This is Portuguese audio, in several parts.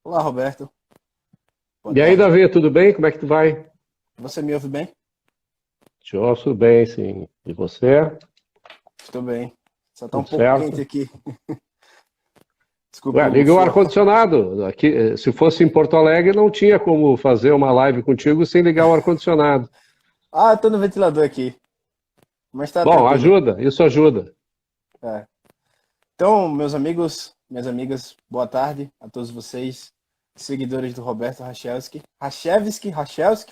Olá, Roberto. Boa E aí, tarde. Davi, tudo bem? Como é que tu vai? Você me ouve bem? Te ouço bem, sim. E você? Estou bem. Só está um Tudo pouco quente certo? aqui. Desculpa Ué, o liga o suor. ar-condicionado. Aqui, se fosse em Porto Alegre, não tinha como fazer uma live contigo sem ligar o ar-condicionado. Ah, estou no ventilador aqui, mas está Bom, tranquilo. ajuda, isso ajuda. É. Então, meus amigos, minhas amigas, boa tarde a todos vocês, seguidores do Roberto Rachevski. Rachevski,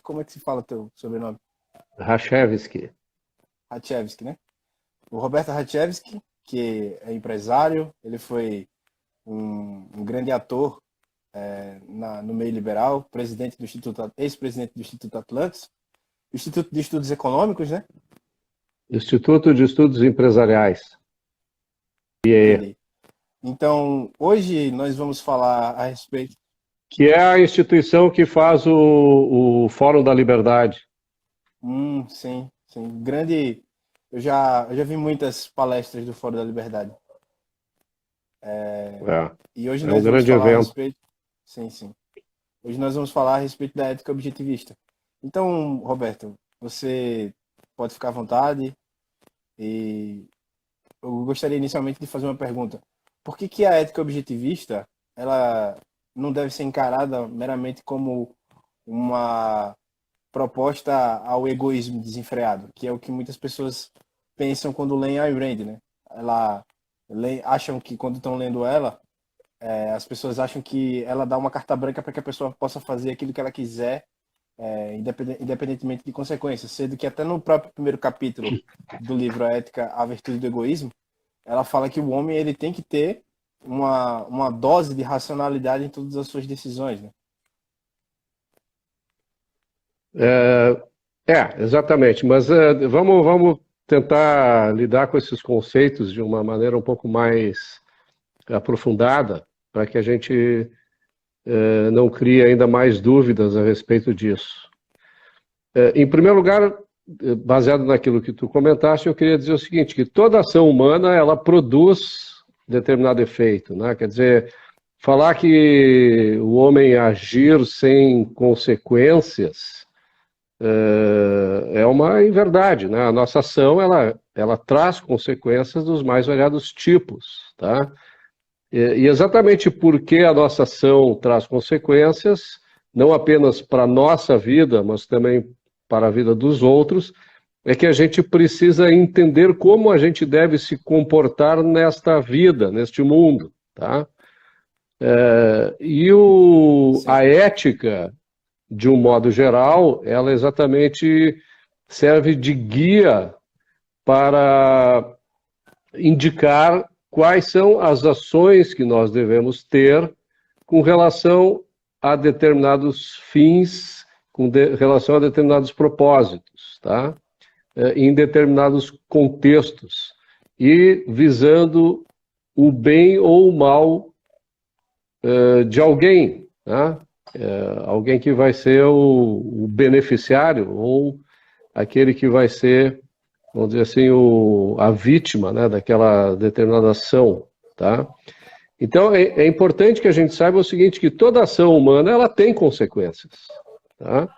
como é que se fala teu sobrenome? Rachevski. Rachevski, né? O Roberto Rachevski, que é empresário, ele foi um grande ator no meio liberal, presidente do Instituto, ex-presidente do Instituto Atlantis, Instituto de Estudos Econômicos, né? Instituto de Estudos Empresariais. IEE. Entendi. Então, hoje nós vamos falar a respeito. Que é a instituição que faz o Fórum da Liberdade. Sim, sim. Grande. Eu já vi muitas palestras do Fórum da Liberdade. E hoje É um nós vamos grande falar a evento. respeito. Sim, sim. Hoje nós vamos falar a respeito da ética objetivista. Então, Roberto, você pode ficar à vontade e eu gostaria inicialmente de fazer uma pergunta. Por que que a ética objetivista, ela não deve ser encarada meramente como uma proposta ao egoísmo desenfreado, que é o que muitas pessoas pensam quando leem Ayn Rand, né? Acham que quando estão lendo ela, as pessoas acham que ela dá uma carta branca para que a pessoa possa fazer aquilo que ela quiser, independentemente de consequências, sendo que até no próprio primeiro capítulo do livro A Ética, a Virtude do Egoísmo, ela fala que o homem ele tem que ter uma dose de racionalidade em todas as suas decisões, né? É, exatamente. Mas vamos tentar lidar com esses conceitos de uma maneira um pouco mais aprofundada, para que a gente não crie ainda mais dúvidas a respeito disso. Em primeiro lugar, baseado naquilo que tu comentaste, eu queria dizer o seguinte, que toda ação humana, ela produz determinado efeito, né? Quer dizer, falar que o homem agir sem consequências é uma inverdade, né? A nossa ação, ela traz consequências dos mais variados tipos, tá? E exatamente porque a nossa ação traz consequências, não apenas para a nossa vida, mas também para a vida dos outros, é que a gente precisa entender como a gente deve se comportar nesta vida, neste mundo, tá? A Sim, ética, de um modo geral, ela exatamente serve de guia para indicar quais são as ações que nós devemos ter com relação a determinados fins, relação a determinados propósitos, tá? Em determinados contextos, e visando o bem ou o mal de alguém, tá? Alguém que vai ser o beneficiário ou aquele que vai ser, vamos dizer assim, a vítima, né, daquela determinada ação, tá? Então, é importante que a gente saiba o seguinte, que toda ação humana, ela tem consequências, tá?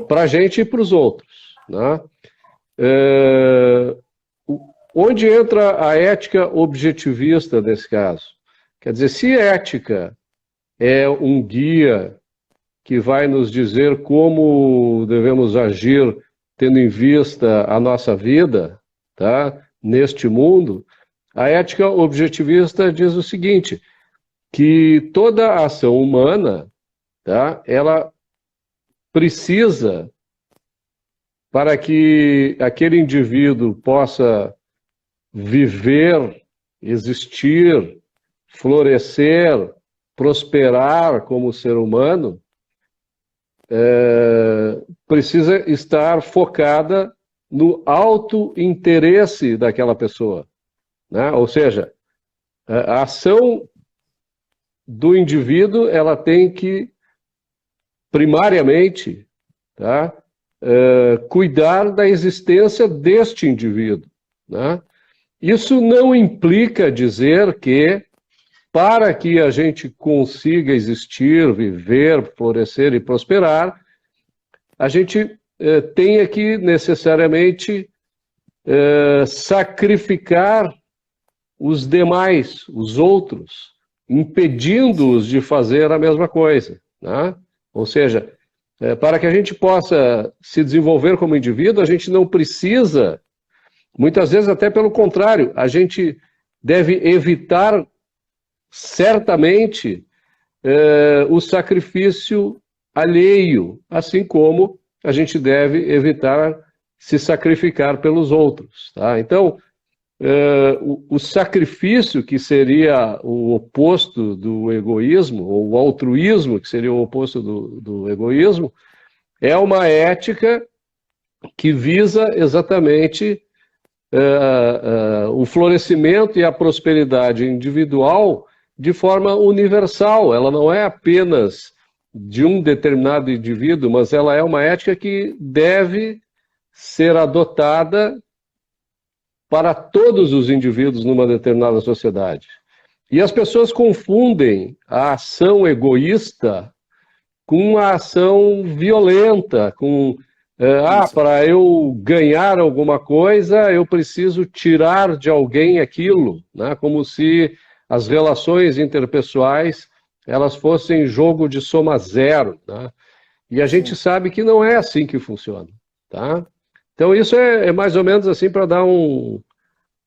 Para a gente e para os outros, né? É, onde entra a ética objetivista nesse caso? Quer dizer, se ética é um guia que vai nos dizer como devemos agir tendo em vista a nossa vida, tá? Neste mundo, a ética objetivista diz o seguinte, que toda ação humana, tá? Ela precisa, para que aquele indivíduo possa viver, existir, florescer, prosperar como ser humano, precisa estar focada no auto-interesse daquela pessoa, né? Ou seja, a ação do indivíduo ela tem que, primariamente, tá? Cuidar da existência deste indivíduo, né? Isso não implica dizer que para que a gente consiga existir, viver, florescer e prosperar, a gente tenha que necessariamente sacrificar os demais, os outros, impedindo-os de fazer a mesma coisa, né? Ou seja, para que a gente possa se desenvolver como indivíduo, a gente não precisa, muitas vezes até pelo contrário, a gente deve evitar certamente o sacrifício alheio, assim como a gente deve evitar se sacrificar pelos outros, tá? Então, o sacrifício, que seria o oposto do egoísmo, ou o altruísmo, que seria o oposto do egoísmo, é uma ética que visa exatamente o florescimento e a prosperidade individual de forma universal. Ela não é apenas de um determinado indivíduo, mas ela é uma ética que deve ser adotada para todos os indivíduos numa determinada sociedade. E as pessoas confundem a ação egoísta com a ação violenta, com para eu ganhar alguma coisa, eu preciso tirar de alguém aquilo, né? Como se as relações interpessoais elas fossem jogo de soma zero, né? E a gente sabe que não é assim que funciona, tá? Então isso é mais ou menos assim para dar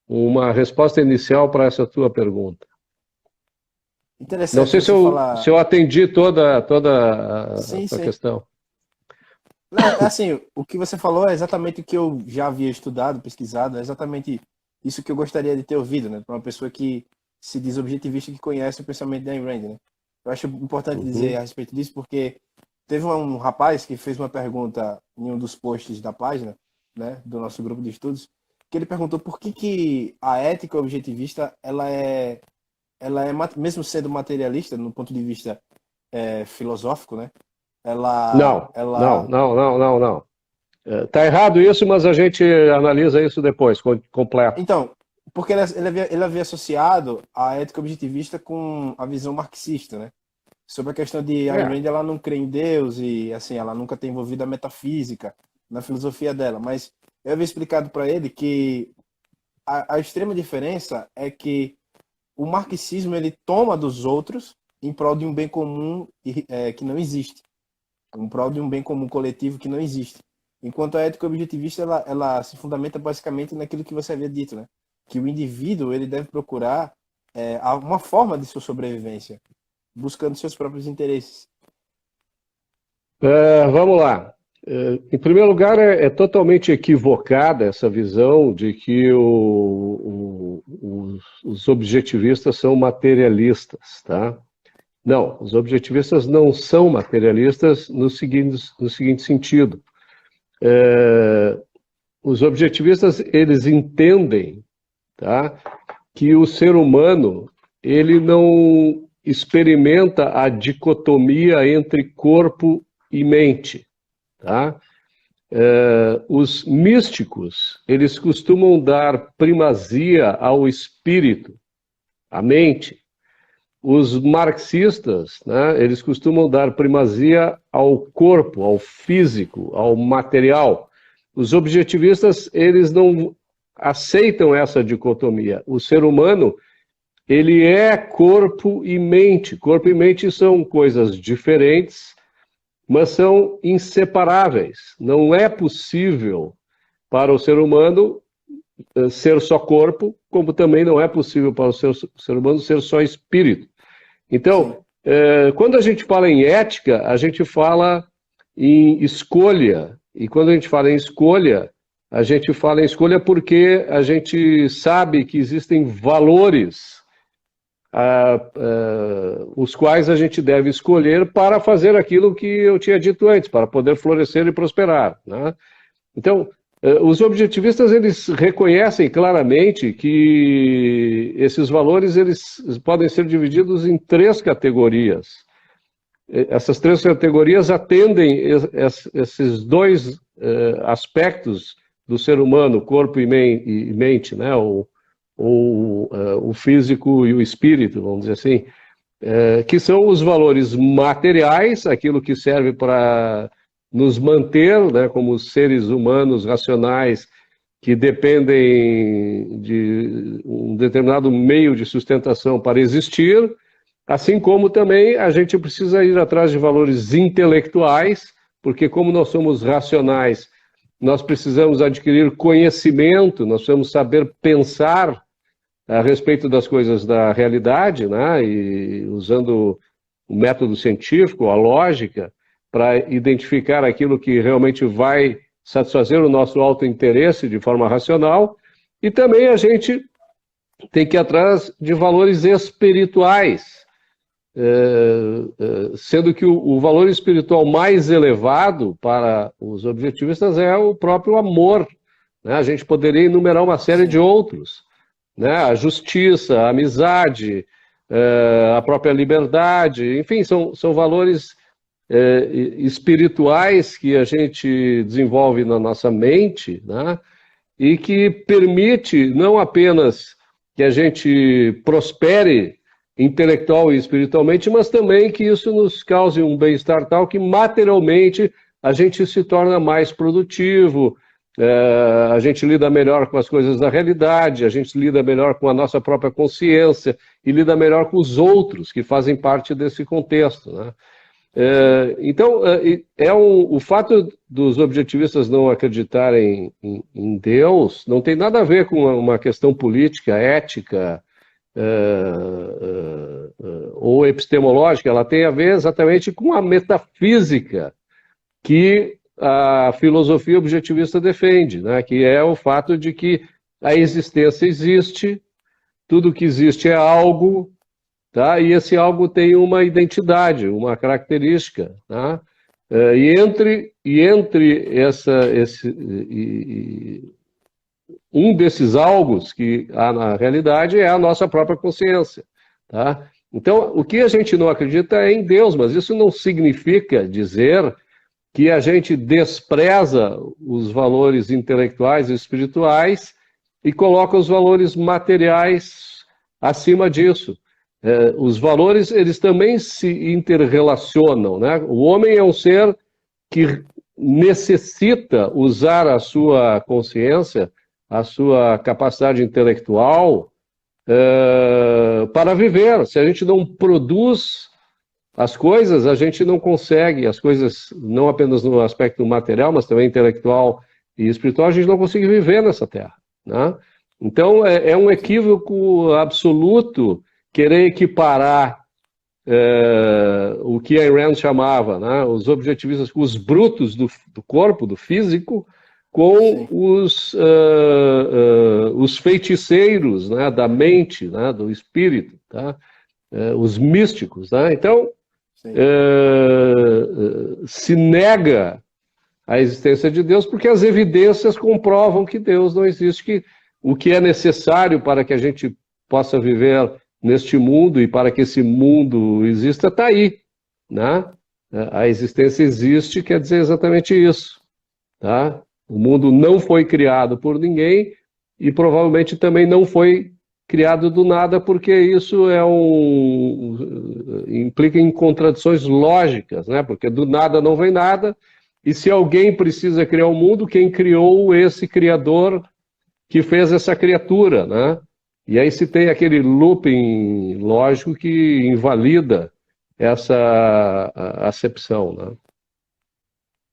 uma resposta inicial para essa tua pergunta. Interessante. Não sei se eu atendi toda a Sim, tua sim. questão. Não, assim, o que você falou é exatamente o que eu já havia estudado, pesquisado, é exatamente isso que eu gostaria de ter ouvido, né? Para uma pessoa que se diz objetivista, que conhece o pensamento da Ayn Rand, né? Eu acho importante dizer a respeito disso, porque teve um rapaz que fez uma pergunta em um dos posts da página, né, do nosso grupo de estudos, que ele perguntou por que a ética objetivista, mesmo sendo materialista, no ponto de vista filosófico, né? Não. Tá errado isso, mas a gente analisa isso depois, completo. Então, porque ele havia associado a ética objetivista com a visão marxista, né? Sobre a questão de Ayn Rand, ela não crê em Deus e, assim, ela nunca tem envolvido a metafísica na filosofia dela. Mas eu havia explicado para ele que a extrema diferença é que o marxismo, ele toma dos outros em prol de um bem comum que não existe. Em prol de um bem comum coletivo que não existe. Enquanto a ética objetivista, ela se fundamenta basicamente naquilo que você havia dito, né? Que o indivíduo, ele deve procurar uma forma de sua sobrevivência, buscando seus próprios interesses. Vamos lá. Em primeiro lugar, é totalmente equivocada essa visão de que os objetivistas são materialistas, tá? Não, os objetivistas não são materialistas no seguinte sentido. Os objetivistas, eles entendem, tá, que o ser humano, ele não experimenta a dicotomia entre corpo e mente, tá? Os místicos, eles costumam dar primazia ao espírito, à mente. Os marxistas, né, eles costumam dar primazia ao corpo, ao físico, ao material. Os objetivistas, eles não aceitam essa dicotomia. O ser humano, ele é corpo e mente. Corpo e mente são coisas diferentes, mas são inseparáveis. Não é possível para o ser humano ser só corpo, como também não é possível para o ser humano ser só espírito. Então, quando a gente fala em ética, a gente fala em escolha. E quando a gente fala em escolha, a gente fala em escolha porque a gente sabe que existem valores os quais a gente deve escolher para fazer aquilo que eu tinha dito antes, para poder florescer e prosperar, né? Então, os objetivistas, eles reconhecem claramente que esses valores, eles podem ser divididos em 3 categorias. Essas 3 categorias atendem esses 2 aspectos do ser humano, corpo e mente, né? O ou o físico e o espírito, vamos dizer assim, que são os valores materiais, aquilo que serve para nos manter, né, como seres humanos racionais que dependem de um determinado meio de sustentação para existir, assim como também a gente precisa ir atrás de valores intelectuais, porque como nós somos racionais, nós precisamos adquirir conhecimento, nós precisamos saber pensar a respeito das coisas da realidade, né? E usando o método científico, a lógica, para identificar aquilo que realmente vai satisfazer o nosso autointeresse de forma racional. E também a gente tem que ir atrás de valores espirituais, sendo que o valor espiritual mais elevado para os objetivistas é o próprio amor, né? A gente poderia enumerar uma série de outros, né? A justiça, a amizade, a própria liberdade, enfim, são valores espirituais que a gente desenvolve na nossa mente, né? E que permite não apenas que a gente prospere intelectual e espiritualmente, mas também que isso nos cause um bem-estar tal que materialmente a gente se torna mais produtivo, a gente lida melhor com as coisas da realidade, a gente lida melhor com a nossa própria consciência e lida melhor com os outros que fazem parte desse contexto, né? Então, o fato dos objetivistas não acreditarem em Deus não tem nada a ver com uma questão política, ética, ou epistemológica, ela tem a ver exatamente com a metafísica que a filosofia objetivista defende, né? Que é o fato de que a existência existe, tudo que existe é algo, tá? E esse algo tem uma identidade, uma característica, tá? Um desses algos que há na realidade é a nossa própria consciência, tá? Então, o que a gente não acredita é em Deus, mas isso não significa dizer que a gente despreza os valores intelectuais e espirituais e coloca os valores materiais acima disso. Os valores, eles também se interrelacionam, né? O homem é um ser que necessita usar a sua consciência, a sua capacidade intelectual para viver. Se a gente não produz as coisas, a gente não consegue, as coisas não apenas no aspecto material, mas também intelectual e espiritual, a gente não consegue viver nessa terra, né? Então, é um equívoco absoluto querer equiparar o que Ayn Rand chamava, né, os objetivistas, os brutos do corpo, do físico, com os feiticeiros, né, da mente, né, do espírito, tá? Os místicos, né? Então, se nega a existência de Deus porque as evidências comprovam que Deus não existe, que o que é necessário para que a gente possa viver neste mundo e para que esse mundo exista está aí, né? A existência existe, quer dizer exatamente isso, tá? O mundo não foi criado por ninguém e provavelmente também não foi criado do nada, porque isso implica em contradições lógicas, né? Porque do nada não vem nada, e se alguém precisa criar o mundo, quem criou esse criador que fez essa criatura, né? E aí se tem aquele looping lógico que invalida essa acepção, né?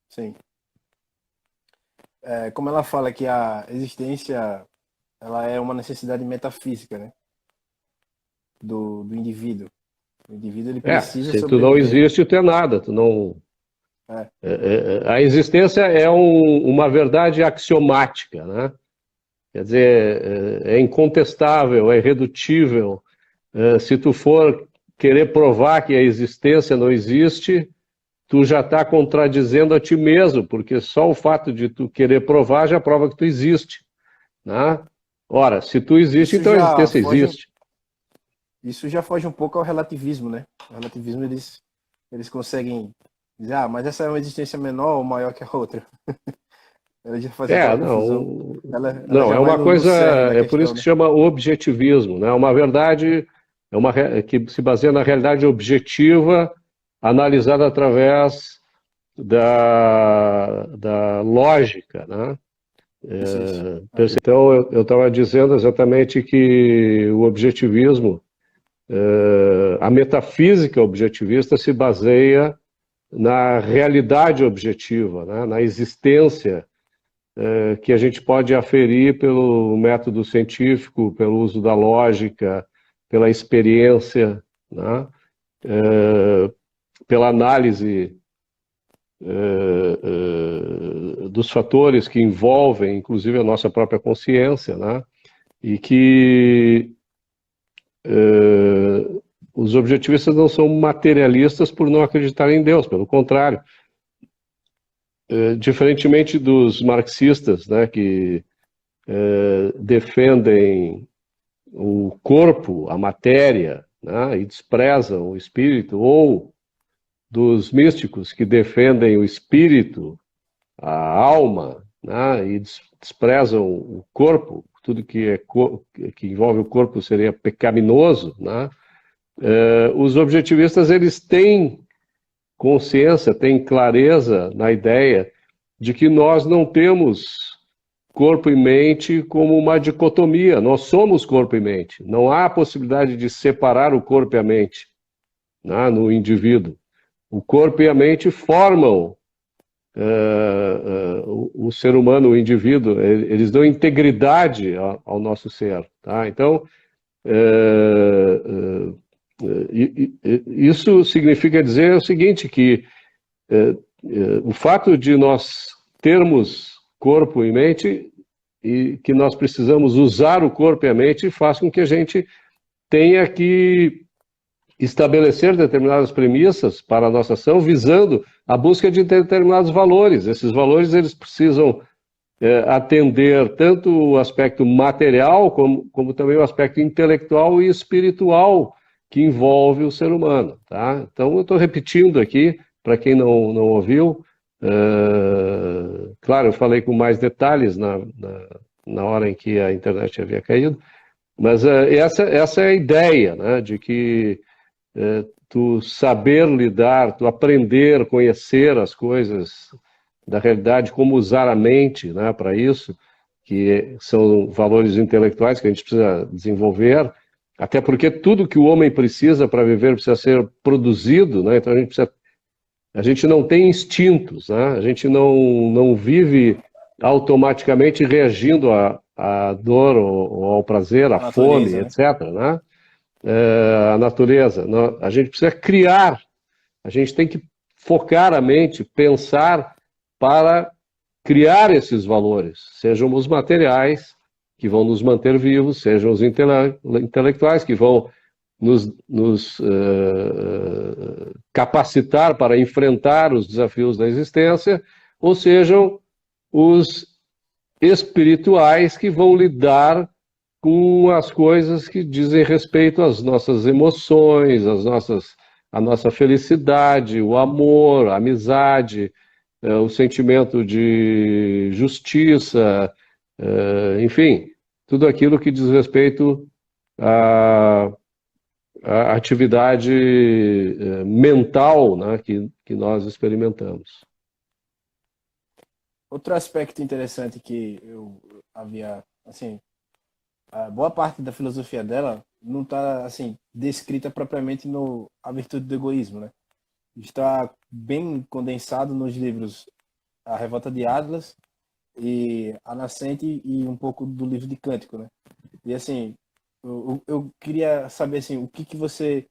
Sim. Como ela fala que a existência ela é uma necessidade metafísica, né? Do indivíduo. O indivíduo ele precisa se tu não existe, tu é nada. Tu não... a existência é uma verdade axiomática, né? Quer dizer, é incontestável, é irredutível. Se tu for querer provar que a existência não existe, tu já está contradizendo a ti mesmo, porque só o fato de tu querer provar já prova que tu existe, né? Ora, se tu existe, então a existência existe. Isso já foge um pouco ao relativismo, né? O relativismo, eles conseguem dizer, mas essa é uma existência menor ou maior que a outra. Ela já faz aquela confusão. Não, Ela não, já é vai uma no coisa, cerne da é por isso questão, que né? se chama objetivismo, né? Uma verdade que se baseia na realidade objetiva, analisada através da lógica, né? Isso. Então, eu estava dizendo exatamente que o objetivismo, a metafísica objetivista se baseia na realidade objetiva, né? Na existência que a gente pode aferir pelo método científico, pelo uso da lógica, pela experiência, né? Pela análise dos fatores que envolvem, inclusive, a nossa própria consciência, né? E que os objetivistas não são materialistas por não acreditarem em Deus, pelo contrário. Diferentemente dos marxistas, né, que defendem o corpo, a matéria, né, e desprezam o espírito, ou dos místicos que defendem o espírito, a alma, né, e desprezam o corpo, tudo que envolve o corpo seria pecaminoso, né? Os objetivistas, eles têm consciência, têm clareza na ideia de que nós não temos corpo e mente como uma dicotomia, nós somos corpo e mente, não há possibilidade de separar o corpo e a mente, né, no indivíduo. O corpo e a mente formam o ser humano, o indivíduo, eles dão integridade ao nosso ser. Tá? Então, isso significa dizer o seguinte, que o fato de nós termos corpo e mente e que nós precisamos usar o corpo e a mente faz com que a gente tenha que estabelecer determinadas premissas para a nossa ação, visando a busca de determinados valores. Esses valores, eles precisam atender tanto o aspecto material, como também o aspecto intelectual e espiritual que envolve o ser humano. Tá? Então, eu estou repetindo aqui, para quem não ouviu, claro, eu falei com mais detalhes na hora em que a internet havia caído, mas essa é a ideia, né, de que tu saber lidar, tu aprender, conhecer as coisas da realidade, como usar a mente, né, para isso, que são valores intelectuais que a gente precisa desenvolver, até porque tudo que o homem precisa para viver precisa ser produzido, né, então a gente não tem instintos, né, a gente não vive automaticamente reagindo à dor ou ao prazer, à fome, Natureza, né? etc., né? A natureza. A gente precisa criar, a gente tem que focar a mente, pensar para criar esses valores, sejam os materiais, que vão nos manter vivos, sejam os intelectuais, que vão nos capacitar para enfrentar os desafios da existência, ou sejam os espirituais, que vão lidar com as coisas que dizem respeito às nossas emoções, a nossa felicidade, o amor, a amizade, o sentimento de justiça, enfim, tudo aquilo que diz respeito à atividade mental, né, que nós experimentamos. Outro aspecto interessante que eu havia, assim, a boa parte da filosofia dela não está assim descrita propriamente no A Virtude do Egoísmo, né? Está bem condensado nos livros A Revolta de Atlas e A Nascente e um pouco do livro de Cântico, né? E assim, eu queria saber assim, o que você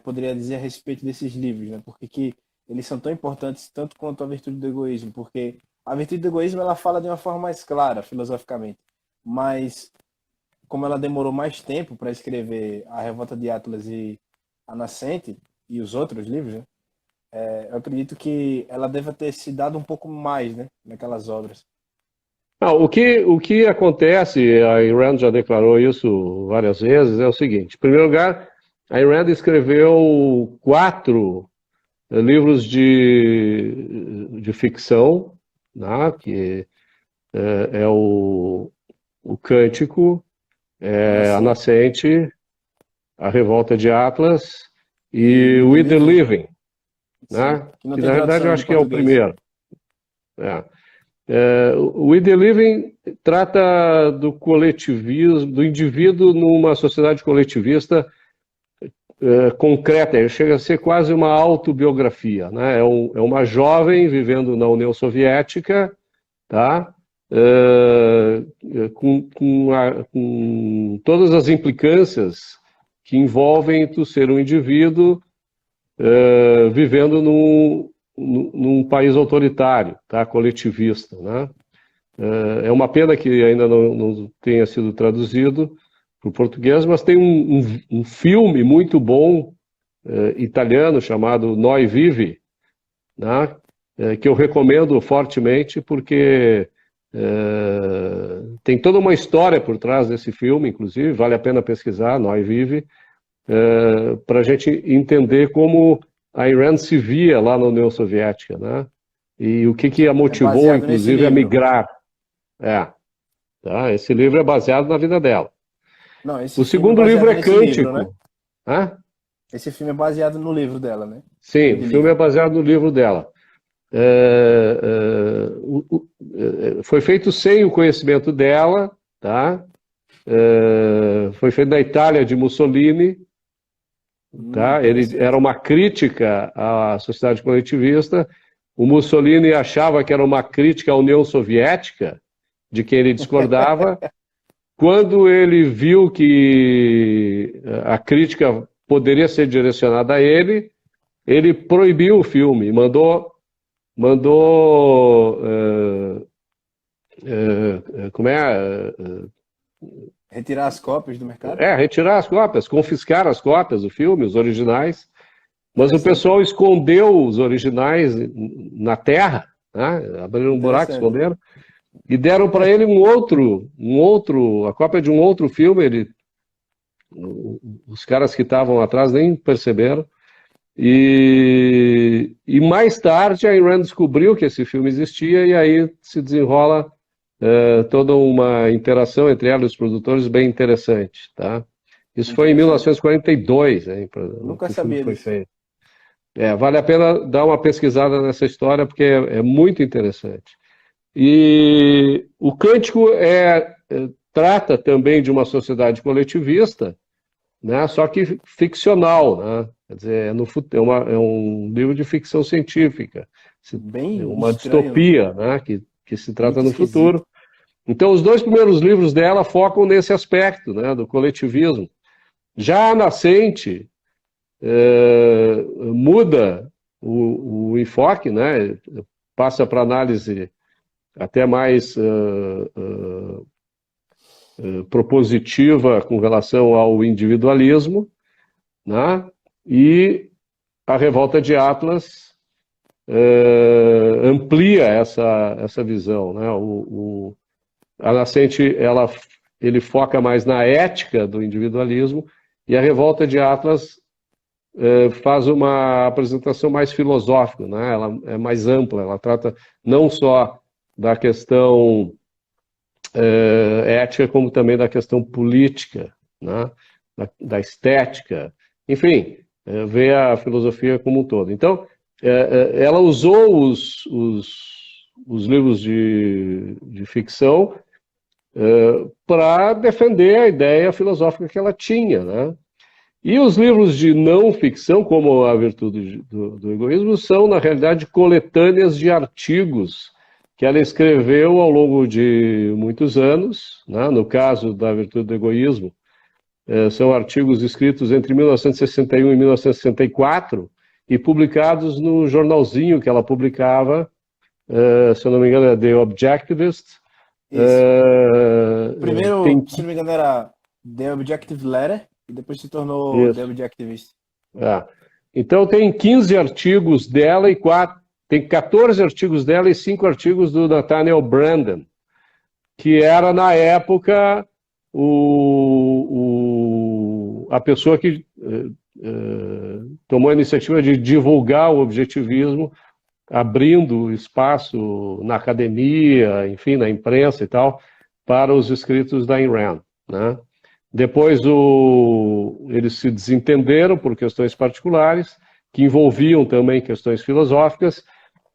poderia dizer a respeito desses livros, né? Porque que eles são tão importantes tanto quanto A Virtude do Egoísmo, porque A Virtude do Egoísmo ela fala de uma forma mais clara, filosoficamente, mas como ela demorou mais tempo para escrever A Revolta de Atlas e A Nascente e os outros livros, né? Eu acredito que ela deva ter se dado um pouco mais, né, naquelas obras. O que acontece, a Ayn Rand já declarou isso várias vezes, é o seguinte: em primeiro lugar, a Ayn Rand escreveu 4 livros de ficção, né, que é o Cântico, a Nascente, a Revolta de Atlas e o We the Living, né? Que não Que tem na verdade tradução eu em acho que é o português. primeiro. O We the Living trata do coletivismo, do indivíduo numa sociedade coletivista concreta, ele chega a ser quase uma autobiografia, né? É uma jovem vivendo na União Soviética, tá? Com todas as implicâncias que envolvem tu ser um indivíduo vivendo num país autoritário, tá? Coletivista, né? É uma pena que ainda não tenha sido traduzido para o português, mas tem um filme muito bom italiano chamado Noi Vivi, né? Que eu recomendo fortemente porque tem toda uma história por trás desse filme, inclusive, vale a pena pesquisar, Noi Vivi, para a gente entender como a Irã se via lá na União Soviética, né? E o que a motivou, baseado nesse inclusive, a livro. migrar. Tá? Esse livro é baseado na vida dela. Não, esse O filme segundo livro é nesse livro, né? Cântico. Hã? Esse filme é baseado no livro dela, né? Sim, o filme é baseado no livro dela. Foi feito sem o conhecimento dela, tá? Foi feito na Itália de Mussolini, tá? Ele era uma crítica à sociedade coletivista. O Mussolini achava que era uma crítica à União Soviética, de quem ele discordava. Quando ele viu que a crítica poderia ser direcionada a ele, ele proibiu o filme, mandou como é? Retirar as cópias do mercado? Retirar as cópias, confiscar as cópias do filme, os originais. Mas o pessoal escondeu os originais na terra, né? Abriram um buraco, esconderam, e deram para ele a cópia de um outro filme. Os caras que estavam atrás nem perceberam. E mais tarde a Irã descobriu que esse filme existia e aí se desenrola toda uma interação entre ela e os produtores bem interessante, tá? Isso foi em 1942, hein? Nunca sabia foi disso. feito. Vale a pena dar uma pesquisada nessa história porque é muito interessante. E o Cântico trata também de uma sociedade coletivista, né? Só que ficcional, né? Quer dizer, é um livro de ficção científica, Bem uma estranho, distopia, né? Que se trata muito no futuro. Então, os dois primeiros livros dela focam nesse aspecto, né? Do coletivismo. Já a Nascente muda o enfoque, né? Passa para análise até mais propositiva com relação ao individualismo, né? E a Revolta de Atlas amplia essa visão, né? A Nascente ele foca mais na ética do individualismo e a Revolta de Atlas faz uma apresentação mais filosófica, né? Ela é mais ampla, ela trata não só da questão ética, como também da questão política, né? Da estética, enfim, vê a filosofia como um todo. Então, ela usou os livros de ficção para defender a ideia filosófica que ela tinha, né? E os livros de não ficção, como A Virtude do Egoísmo, são, na realidade, coletâneas de artigos que ela escreveu ao longo de muitos anos, né? No caso da Virtude do Egoísmo, são artigos escritos entre 1961 e 1964 e publicados no jornalzinho que ela publicava, se eu não me engano, é The Objectivist. Primeiro, se não me engano, era The Objective Letter e depois se tornou The Objectivist. Então tem 15 artigos dela e tem 14 artigos dela e 5 artigos do Nathaniel Branden, que era, na época, a pessoa que tomou a iniciativa de divulgar o objetivismo abrindo espaço na academia, enfim, na imprensa e tal, para os escritos da Ayn Rand, né? Depois eles se desentenderam por questões particulares, que envolviam também questões filosóficas,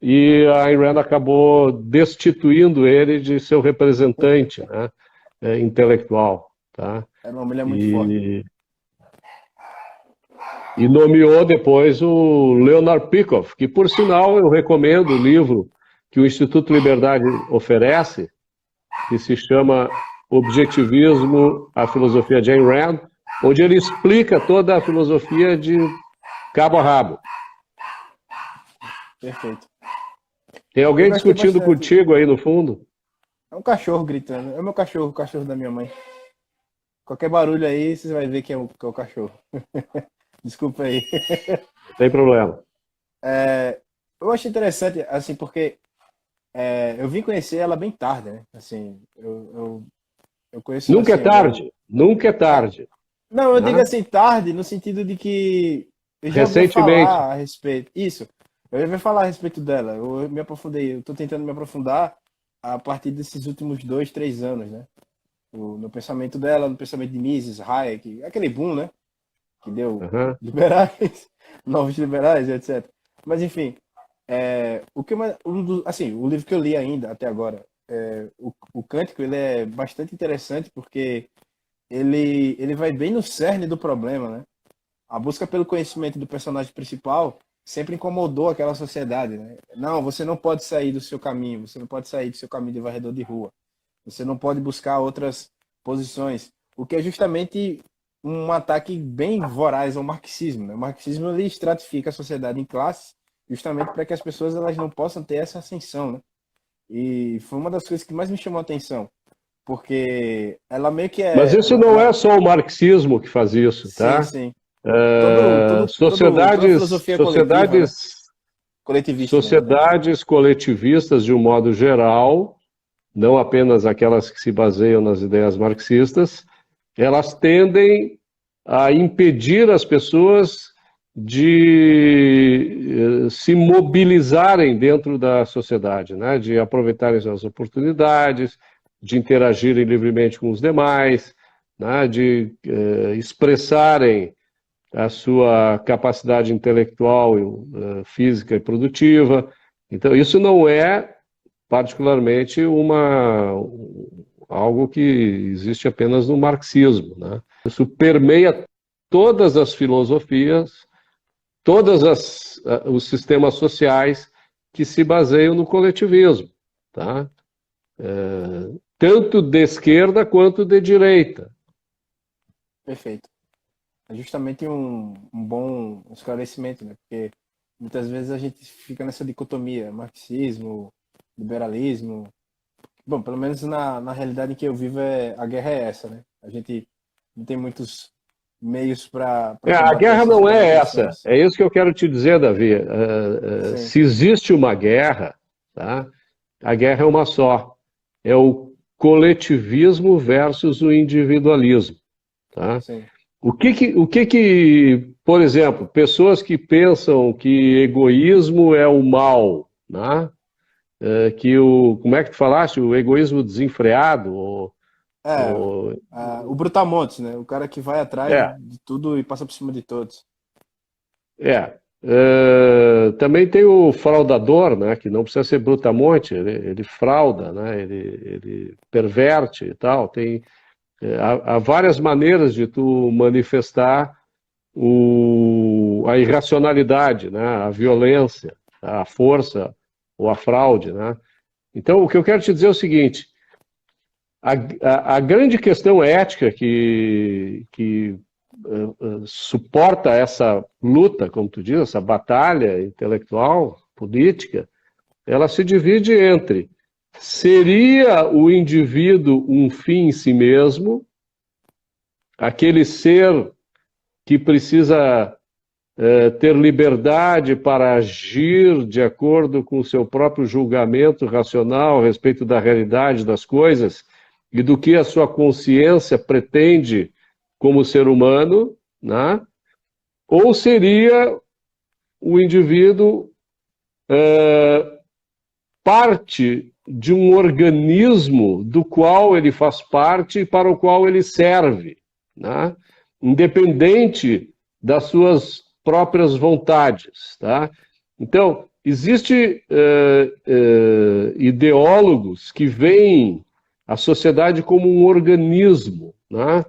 e a Ayn Rand acabou destituindo ele de seu representante, né, intelectual. Tá? Era uma mulher muito forte. E nomeou depois o Leonard Peikoff, que, por sinal, eu recomendo o livro que o Instituto Liberdade oferece, que se chama Objetivismo, a Filosofia de Ayn Rand, onde ele explica toda a filosofia de cabo a rabo. Perfeito. Tem alguém discutindo contigo aí no fundo? É um cachorro gritando. É o meu cachorro, o cachorro da minha mãe. Qualquer barulho aí, você vai ver que é o cachorro. Desculpa aí. Não tem problema. Eu achei interessante, assim, porque eu vim conhecer ela bem tarde, né? Assim, eu conheço... Nunca assim, é tarde. Nunca é tarde. Não, eu digo assim, tarde, no sentido de que eu já ouvi Recentemente. falar a respeito. Isso. Eu já ouvi falar a respeito dela. Eu me aprofundei. Eu tô tentando me aprofundar a partir desses últimos 2, 3 anos, né? No pensamento dela, no pensamento de Mises, Hayek, aquele boom, né? Que deu liberais, novos liberais, etc. Mas, enfim, assim, o livro que eu li ainda, até agora, o Cântico, ele é bastante interessante porque ele vai bem no cerne do problema, né? A busca pelo conhecimento do personagem principal sempre incomodou aquela sociedade, né? Não, você não pode sair do seu caminho, você não pode sair do seu caminho de varredor de rua, você não pode buscar outras posições, o que é justamente um ataque bem voraz ao marxismo, né? O marxismo ele estratifica a sociedade em classes justamente para que as pessoas elas não possam ter essa ascensão, né? E foi uma das coisas que mais me chamou a atenção, porque ela meio que é... Mas isso não é só o marxismo que faz isso, tá? Sim, sim. Sociedades, toda filosofia coletivista, sociedades né? coletivistas, de um modo geral, não apenas aquelas que se baseiam nas ideias marxistas, elas tendem a impedir as pessoas de se mobilizarem dentro da sociedade, né? De aproveitarem as oportunidades, de interagirem livremente com os demais, né? De expressarem a sua capacidade intelectual, física e produtiva. Então, isso não é particularmente algo que existe apenas no marxismo, né? Isso permeia todas as filosofias, os sistemas sociais que se baseiam no coletivismo, tá? Tanto de esquerda quanto de direita. Perfeito. É justamente um bom esclarecimento, né? Porque muitas vezes a gente fica nessa dicotomia, marxismo, liberalismo. Bom, pelo menos na realidade em que eu vivo, a guerra é essa, né? A gente não tem muitos meios para a guerra não é essa. É isso que eu quero te dizer, Davi. Se existe uma guerra, tá? A guerra é uma só. É o coletivismo versus o individualismo, tá? Sim. O que, por exemplo, pessoas que pensam que egoísmo é o mal, né? Como é que tu falaste? O egoísmo desenfreado? O brutamontes, né? O cara que vai atrás de tudo e passa por cima de todos. Também tem o fraudador, né? Que não precisa ser brutamonte, ele frauda, né? Ele perverte e tal. Há várias maneiras de tu manifestar a irracionalidade, né? A violência, a força ou a fraude, né? Então, o que eu quero te dizer é o seguinte: a grande questão ética que suporta essa luta, como tu diz, essa batalha intelectual, política, ela se divide entre: seria o indivíduo um fim em si mesmo, aquele ser que precisa ter liberdade para agir de acordo com o seu próprio julgamento racional a respeito da realidade das coisas e do que a sua consciência pretende como ser humano, né? Ou seria o indivíduo parte de um organismo do qual ele faz parte e para o qual ele serve, né? Independente das suas próprias vontades. Tá? Então, existem ideólogos que veem a sociedade como um organismo. Né?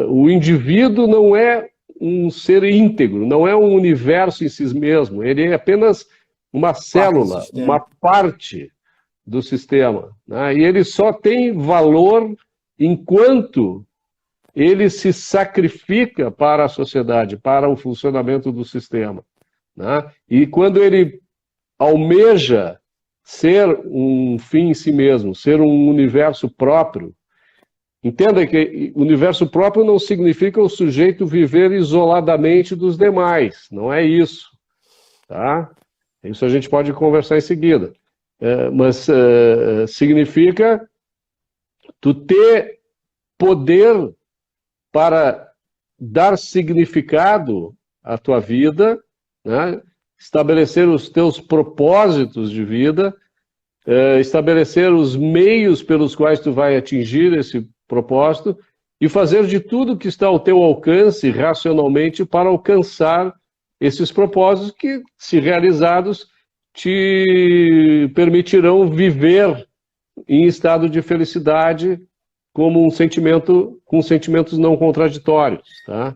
O indivíduo não é um ser íntegro, não é um universo em si mesmo, ele é apenas uma célula, uma parte do sistema. Né? E ele só tem valor enquanto ele se sacrifica para a sociedade, para o funcionamento do sistema. Né? E quando ele almeja ser um fim em si mesmo, ser um universo próprio, entenda que universo próprio não significa o sujeito viver isoladamente dos demais, não é isso. Tá? Isso a gente pode conversar em seguida. Mas significa tu ter poder para dar significado à tua vida, né? Estabelecer os teus propósitos de vida, estabelecer os meios pelos quais tu vai atingir esse propósito e fazer de tudo que está ao teu alcance racionalmente para alcançar esses propósitos que, se realizados, te permitirão viver em estado de felicidade como um sentimento, com sentimentos não contraditórios. Tá?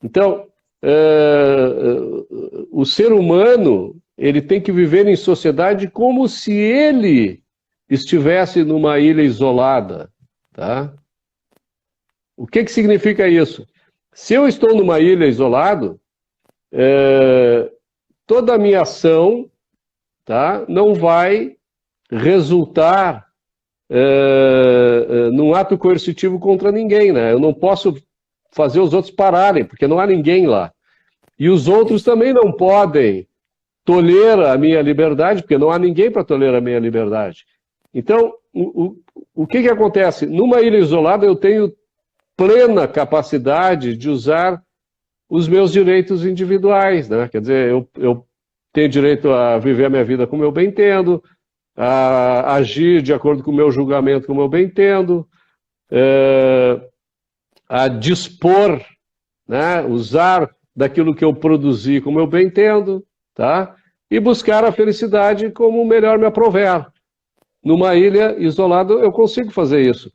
Então, o ser humano ele tem que viver em sociedade como se ele estivesse numa ilha isolada. Tá? O que significa isso? Se eu estou numa ilha isolado, toda a minha ação, tá, não vai resultar num ato coercitivo contra ninguém, né? Eu não posso fazer os outros pararem, porque não há ninguém lá. E os outros também não podem toler a minha liberdade, porque não há ninguém para toler a minha liberdade. Então, o que acontece? Numa ilha isolada, eu tenho plena capacidade de usar os meus direitos individuais, né? Quer dizer, eu tenho direito a viver a minha vida como eu bem entendo, a agir de acordo com o meu julgamento como eu bem entendo, a dispor, né? Usar daquilo que eu produzi como eu bem entendo, tá? E buscar a felicidade como melhor me aprouver. Numa ilha isolada, eu consigo fazer isso.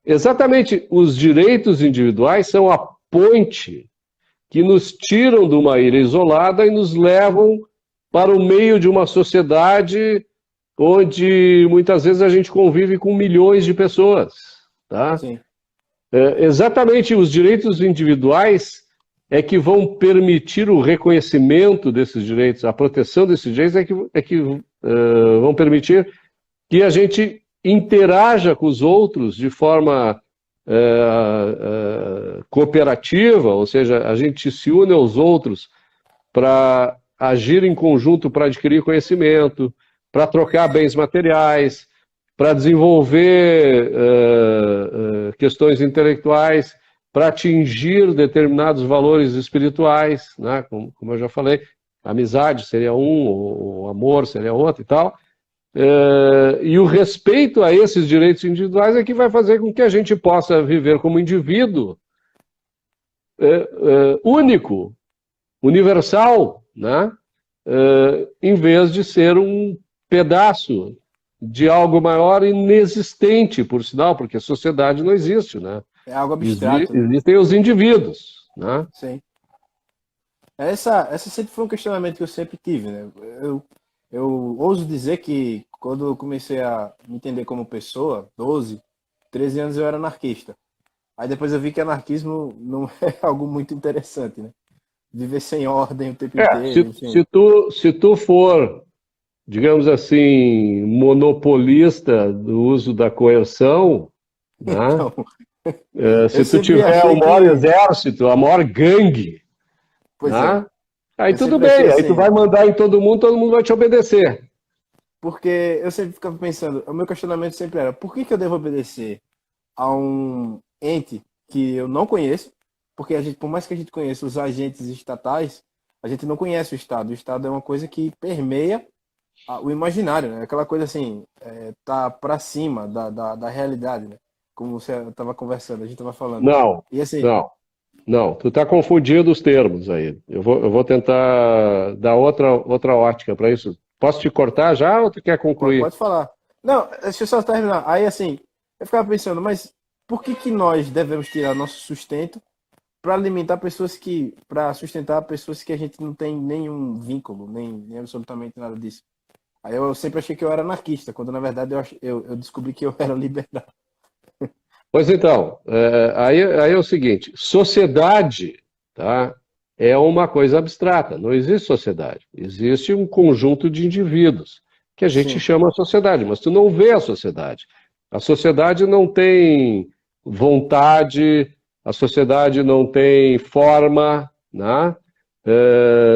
Exatamente, os direitos individuais são a ponte que nos tiram de uma ilha isolada e nos levam para o meio de uma sociedade onde muitas vezes a gente convive com milhões de pessoas. Tá? Sim. Exatamente, os direitos individuais é que vão permitir o reconhecimento desses direitos, a proteção desses direitos é que vão permitir que a gente interaja com os outros de forma cooperativa, ou seja, a gente se une aos outros para agir em conjunto para adquirir conhecimento, para trocar bens materiais, para desenvolver questões intelectuais, para atingir determinados valores espirituais, né? Como eu já falei, amizade seria um, o amor seria outro e tal. E o respeito a esses direitos individuais é que vai fazer com que a gente possa viver como indivíduo único, universal, né? Em vez de ser um pedaço de algo maior inexistente, por sinal, porque a sociedade não existe, né? É algo abstrato. Existem os indivíduos, né? Sim. Essa sempre foi um questionamento que eu sempre tive, né? Eu ouso dizer que quando eu comecei a me entender como pessoa, 12, 13 anos eu era anarquista. Aí depois eu vi que anarquismo não é algo muito interessante, né? Viver sem ordem o tempo inteiro. Se tu for, digamos assim, monopolista do uso da coerção, né? Então, se tu tiver o maior exército, a maior gangue, né? Aí tudo bem, aí tu vai mandar em todo mundo vai te obedecer. Porque eu sempre ficava pensando, o meu questionamento sempre era, por que eu devo obedecer a um ente que eu não conheço? Porque por mais que a gente conheça os agentes estatais, a gente não conhece o Estado. O Estado é uma coisa que permeia o imaginário, né? Aquela coisa assim, tá para cima da realidade, né? Como você estava conversando, a gente estava falando. Não, E assim, não, não. Tu está confundindo os termos aí. Eu vou tentar dar outra ótica para isso. Posso te cortar já ou tu quer concluir? pode falar. Não, deixa eu só terminar. Aí assim, eu ficava pensando, mas por que que nós devemos tirar nosso sustento para alimentar pessoas para sustentar pessoas que a gente não tem nenhum vínculo, nem absolutamente nada disso? Aí eu sempre achei que eu era anarquista, quando na verdade eu descobri que eu era liberal. Pois então, aí é o seguinte: sociedade, tá, é uma coisa abstrata, não existe sociedade. Existe um conjunto de indivíduos que a gente Sim, chama sociedade, mas tu não vê a sociedade. A sociedade não tem vontade, a sociedade não tem forma, né?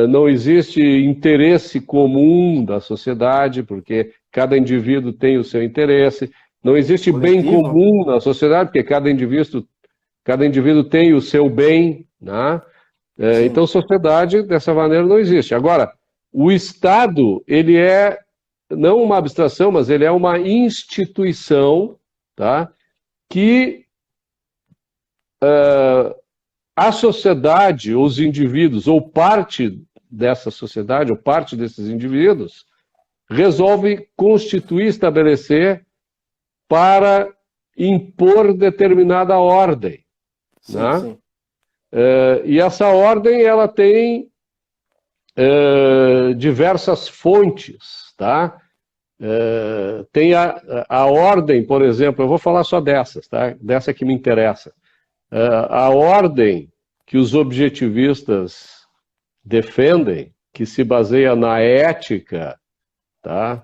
Não existe interesse comum da sociedade, porque cada indivíduo tem o seu interesse. Não existe bem coletivo, comum na sociedade, porque cada indivíduo tem o seu bem, né? sim, Então, sociedade, dessa maneira, não existe. Agora, o Estado, ele é não uma abstração, mas ele é uma instituição, tá? Que a sociedade, os indivíduos, ou parte dessa sociedade, ou parte desses indivíduos, resolve constituir, estabelecer para impor determinada ordem, sim, né? sim, E essa ordem ela tem diversas fontes, tá? Tem a ordem, por exemplo, eu vou falar só dessas, tá? Dessa que me interessa. A ordem que os objetivistas defendem, que se baseia na ética, tá?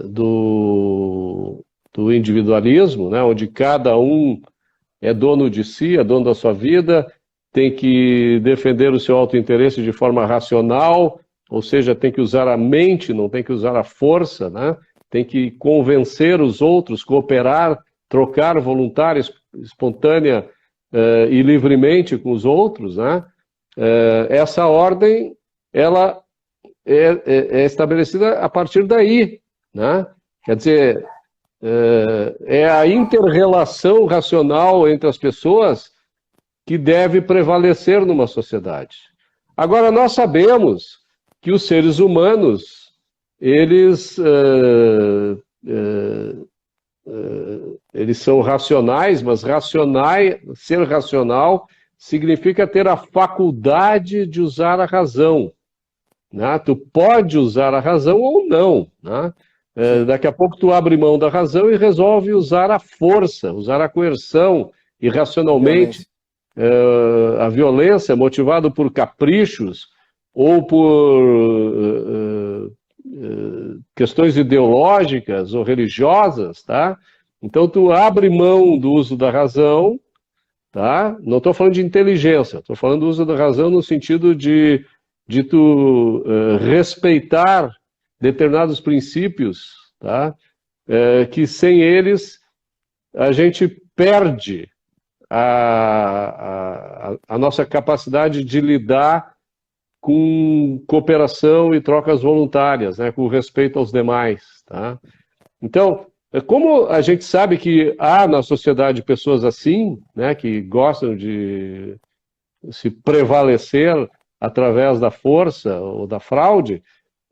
Do individualismo, né? Onde cada um é dono de si, é dono da sua vida, tem que defender o seu autointeresse de forma racional, ou seja, tem que usar a mente, não tem que usar a força, né? Tem que convencer os outros, cooperar, trocar voluntária, espontânea e livremente com os outros, né? Essa ordem, ela é estabelecida a partir daí, né? Quer dizer, é a inter-relação racional entre as pessoas que deve prevalecer numa sociedade. Agora, nós sabemos que os seres humanos, eles são racionais, mas ser racional significa ter a faculdade de usar a razão, né? Tu pode usar a razão ou não, né? sim, Daqui a pouco tu abre mão da razão e resolve usar a força, usar a coerção irracionalmente, violência, a violência motivada por caprichos ou por questões ideológicas ou religiosas, tá? Então tu abre mão do uso da razão, tá? Não estou falando de inteligência, estou falando do uso da razão no sentido de tu respeitar determinados princípios, tá? Que sem eles a gente perde a nossa capacidade de lidar com cooperação e trocas voluntárias, né? Com respeito aos demais, tá? Então, como a gente sabe que há na sociedade pessoas assim, né, que gostam de se prevalecer através da força ou da fraude,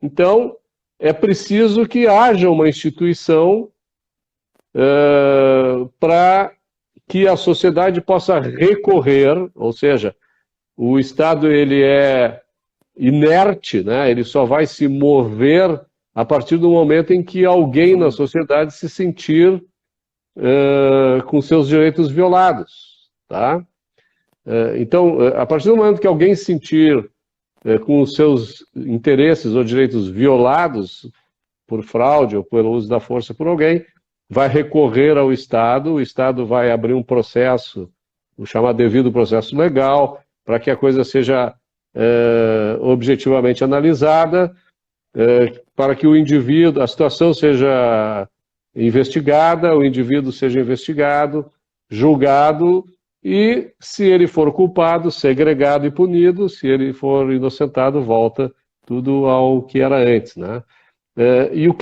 então é preciso que haja uma instituição para que a sociedade possa recorrer, ou seja, o Estado ele é inerte, né? Ele só vai se mover a partir do momento em que alguém na sociedade se sentir com seus direitos violados, tá? Então, a partir do momento que alguém se sentir com os seus interesses ou direitos violados por fraude ou pelo uso da força por alguém, vai recorrer ao Estado, o Estado vai abrir um processo, o chamado devido processo legal, para que a coisa seja objetivamente analisada, para que o indivíduo, a situação seja investigada, o indivíduo seja investigado, julgado e, se ele for culpado, segregado e punido, se ele for inocentado, volta tudo ao que era antes, né? E o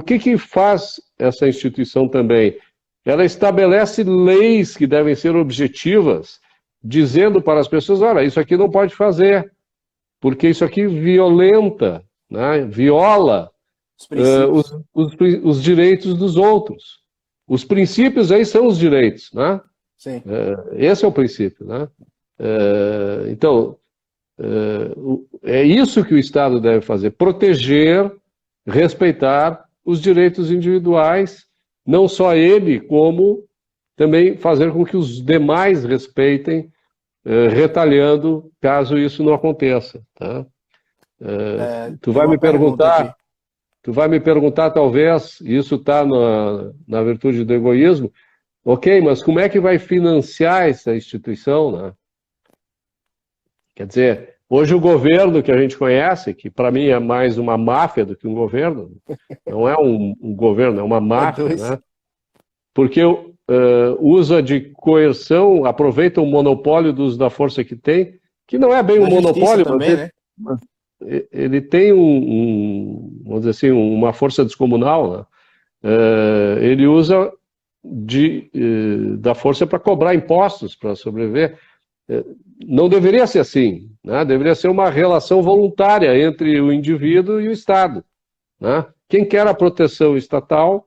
que faz essa instituição também? Ela estabelece leis que devem ser objetivas, dizendo para as pessoas, olha, isso aqui não pode fazer, porque isso aqui violenta, né, viola Os princípios. os direitos dos outros. Os princípios aí são os direitos, né? Sim. Esse é o princípio, né? Então, é isso que o Estado deve fazer, proteger, respeitar os direitos individuais, não só ele, como também fazer com que os demais respeitem, retalhando caso isso não aconteça, tá? Tu Tem vai uma me pergunta aqui. perguntar, talvez, isso está na virtude do egoísmo, ok, mas como é que vai financiar essa instituição, né? Quer dizer, hoje o governo que a gente conhece, que para mim é mais uma máfia do que um governo, não é um governo, é uma É máfia, dois. né? Porque usa de coerção, aproveita o monopólio do uso da força que tem, que não é bem um Na justiça monopólio, também, né? mas ele tem vamos dizer assim, uma força descomunal, né? Ele usa da força para cobrar impostos, para sobreviver. Não deveria ser assim, né? Deveria ser uma relação voluntária entre o indivíduo e o Estado, né? Quem quer a proteção estatal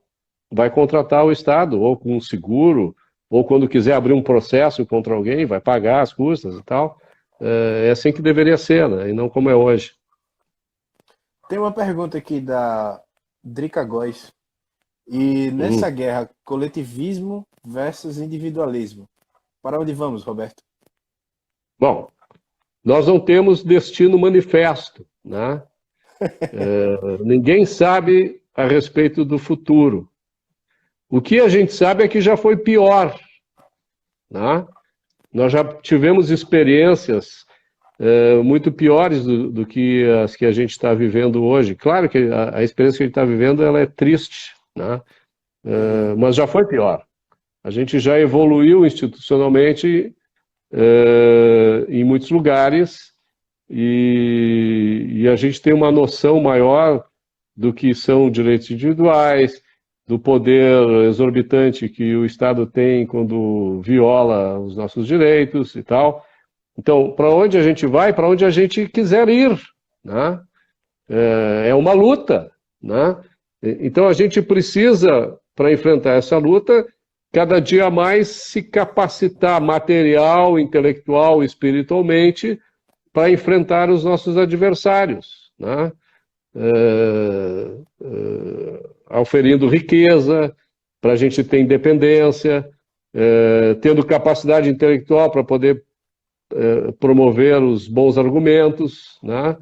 vai contratar o Estado, ou com um seguro, ou quando quiser abrir um processo contra alguém, vai pagar as custas e tal. É assim que deveria ser, né? E não como é hoje. Tem uma pergunta aqui da Drica Góes. E Uhum. nessa guerra, coletivismo versus individualismo. Para onde vamos, Roberto? Bom, nós não temos destino manifesto, né? Ninguém sabe a respeito do futuro. O que a gente sabe é que já foi pior, né? Nós já tivemos experiências muito piores do que as que a gente está vivendo hoje. Claro que a experiência que a gente está vivendo ela é triste, né? Terrível. Mas já foi pior. A gente já evoluiu institucionalmente em muitos lugares e a gente tem uma noção maior do que são direitos individuais, do poder exorbitante que o Estado tem quando viola os nossos direitos e tal. Então, para onde a gente vai? Para onde a gente quiser ir, né? É uma luta, né? Então, a gente precisa, para enfrentar essa luta, cada dia mais se capacitar material, intelectual, espiritualmente, para enfrentar os nossos adversários, né? Auferindo riqueza, para a gente ter independência, tendo capacidade intelectual para poder promover os bons argumentos, né?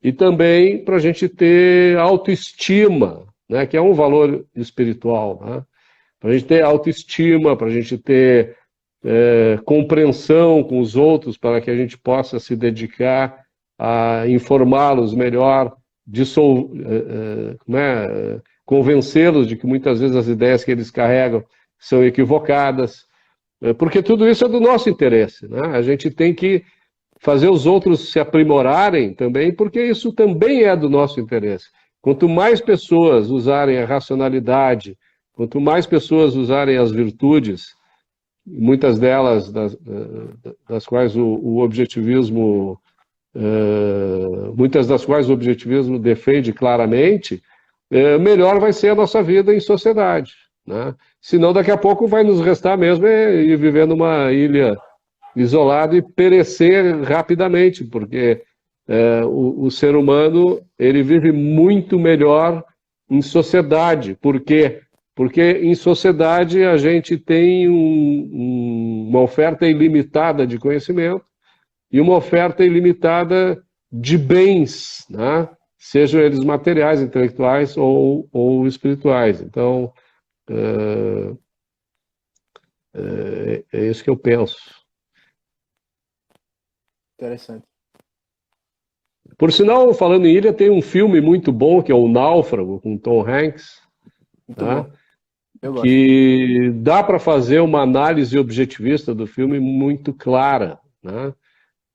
E também para a gente ter autoestima, né? Que é um valor espiritual, né? Para a gente ter autoestima, para a gente ter compreensão com os outros, para que a gente possa se dedicar a informá-los melhor, convencê-los de que muitas vezes as ideias que eles carregam são equivocadas, porque tudo isso é do nosso interesse, né? A gente tem que fazer os outros se aprimorarem também, porque isso também é do nosso interesse. Quanto mais pessoas usarem a racionalidade, quanto mais pessoas usarem as virtudes, muitas delas das quais o objetivismo muitas das quais o objetivismo defende claramente, melhor vai ser a nossa vida em sociedade, né? Senão daqui a pouco vai nos restar mesmo ir viver numa ilha isolada e perecer rapidamente, porque o ser humano ele vive muito melhor em sociedade. Por quê? Porque em sociedade a gente tem uma oferta ilimitada de conhecimento e uma oferta ilimitada de bens, né? Sejam eles materiais, intelectuais ou espirituais. Então, é isso que eu penso. Interessante. Por sinal, falando em ilha, tem um filme muito bom que é O Náufrago, com Tom Hanks, Muito tá? bom. Eu gosto. que dá para fazer uma análise objetivista do filme muito clara, né?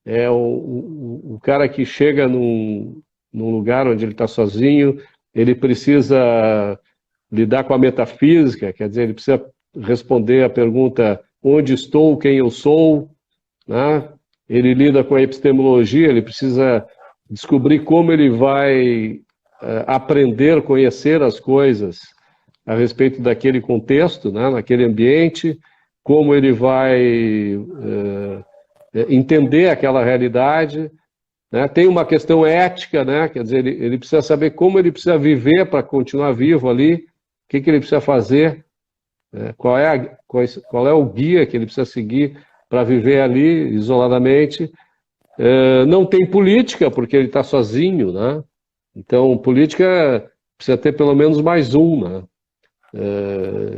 É o cara que chega num lugar onde ele está sozinho, ele precisa lidar com a metafísica, quer dizer, ele precisa responder a pergunta onde estou, quem eu sou, né? Ele lida com a epistemologia, ele precisa descobrir como ele vai aprender, conhecer as coisas a respeito daquele contexto, né? Naquele ambiente, como ele vai entender aquela realidade, né? Tem uma questão ética, né? Quer dizer, ele precisa saber como ele precisa viver para continuar vivo ali, o que ele precisa fazer, né? Qual é o guia que ele precisa seguir para viver ali isoladamente. Não tem política, porque ele está sozinho, né? Então, política precisa ter pelo menos mais um, né?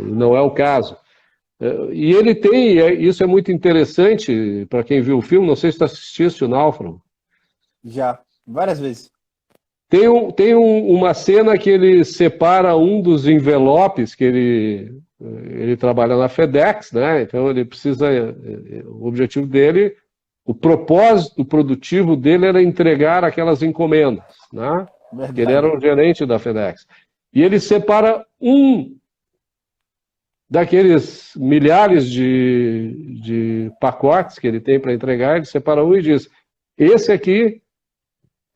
Não é o caso. E ele tem, isso é muito interessante para quem viu o filme, não sei se tu assististe o Náufrago. Já, várias vezes. Tem uma cena que ele separa um dos envelopes que ele trabalha na FedEx, né? Então ele precisa, o objetivo dele, o propósito produtivo dele era entregar aquelas encomendas, né? Porque ele era Verdade. o gerente da FedEx. E ele separa um daqueles milhares de pacotes que ele tem para entregar, ele separa um e diz: esse aqui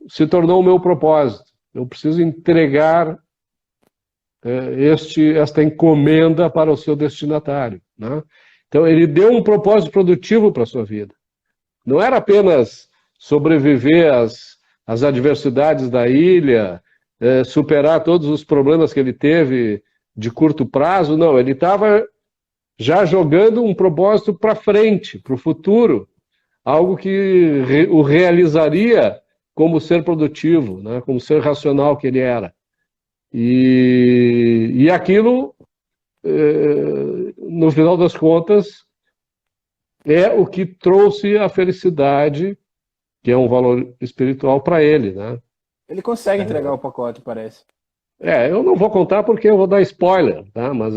se tornou o meu propósito. Eu preciso entregar esta encomenda para o seu destinatário, né? Então, ele deu um propósito produtivo para a sua vida. Não era apenas sobreviver às adversidades da ilha, superar todos os problemas que ele teve de curto prazo, não. Ele estava já jogando um propósito para frente, para o futuro, algo que o realizaria como ser produtivo, né? Como ser racional que ele era. E aquilo, no final das contas, é o que trouxe a felicidade, que é um valor espiritual para ele, né? Ele consegue entregar o pacote, parece. Eu não vou contar porque eu vou dar spoiler, tá? Mas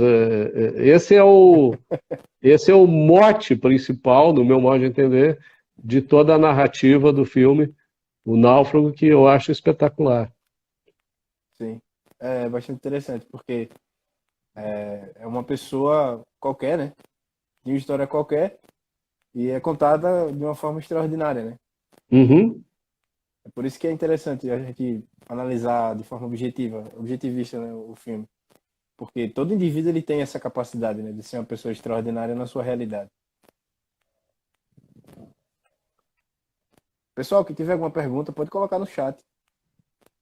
esse é o mote principal, no meu modo de entender, de toda a narrativa do filme, O Náufrago, que eu acho espetacular. Sim. É bastante interessante, porque é uma pessoa qualquer, né? De uma história qualquer, e é contada de uma forma extraordinária, né? Uhum. É por isso que é interessante a gente analisar de forma objetivista, né, o filme. Porque todo indivíduo ele tem essa capacidade, né, de ser uma pessoa extraordinária na sua realidade. Pessoal, que tiver alguma pergunta, pode colocar no chat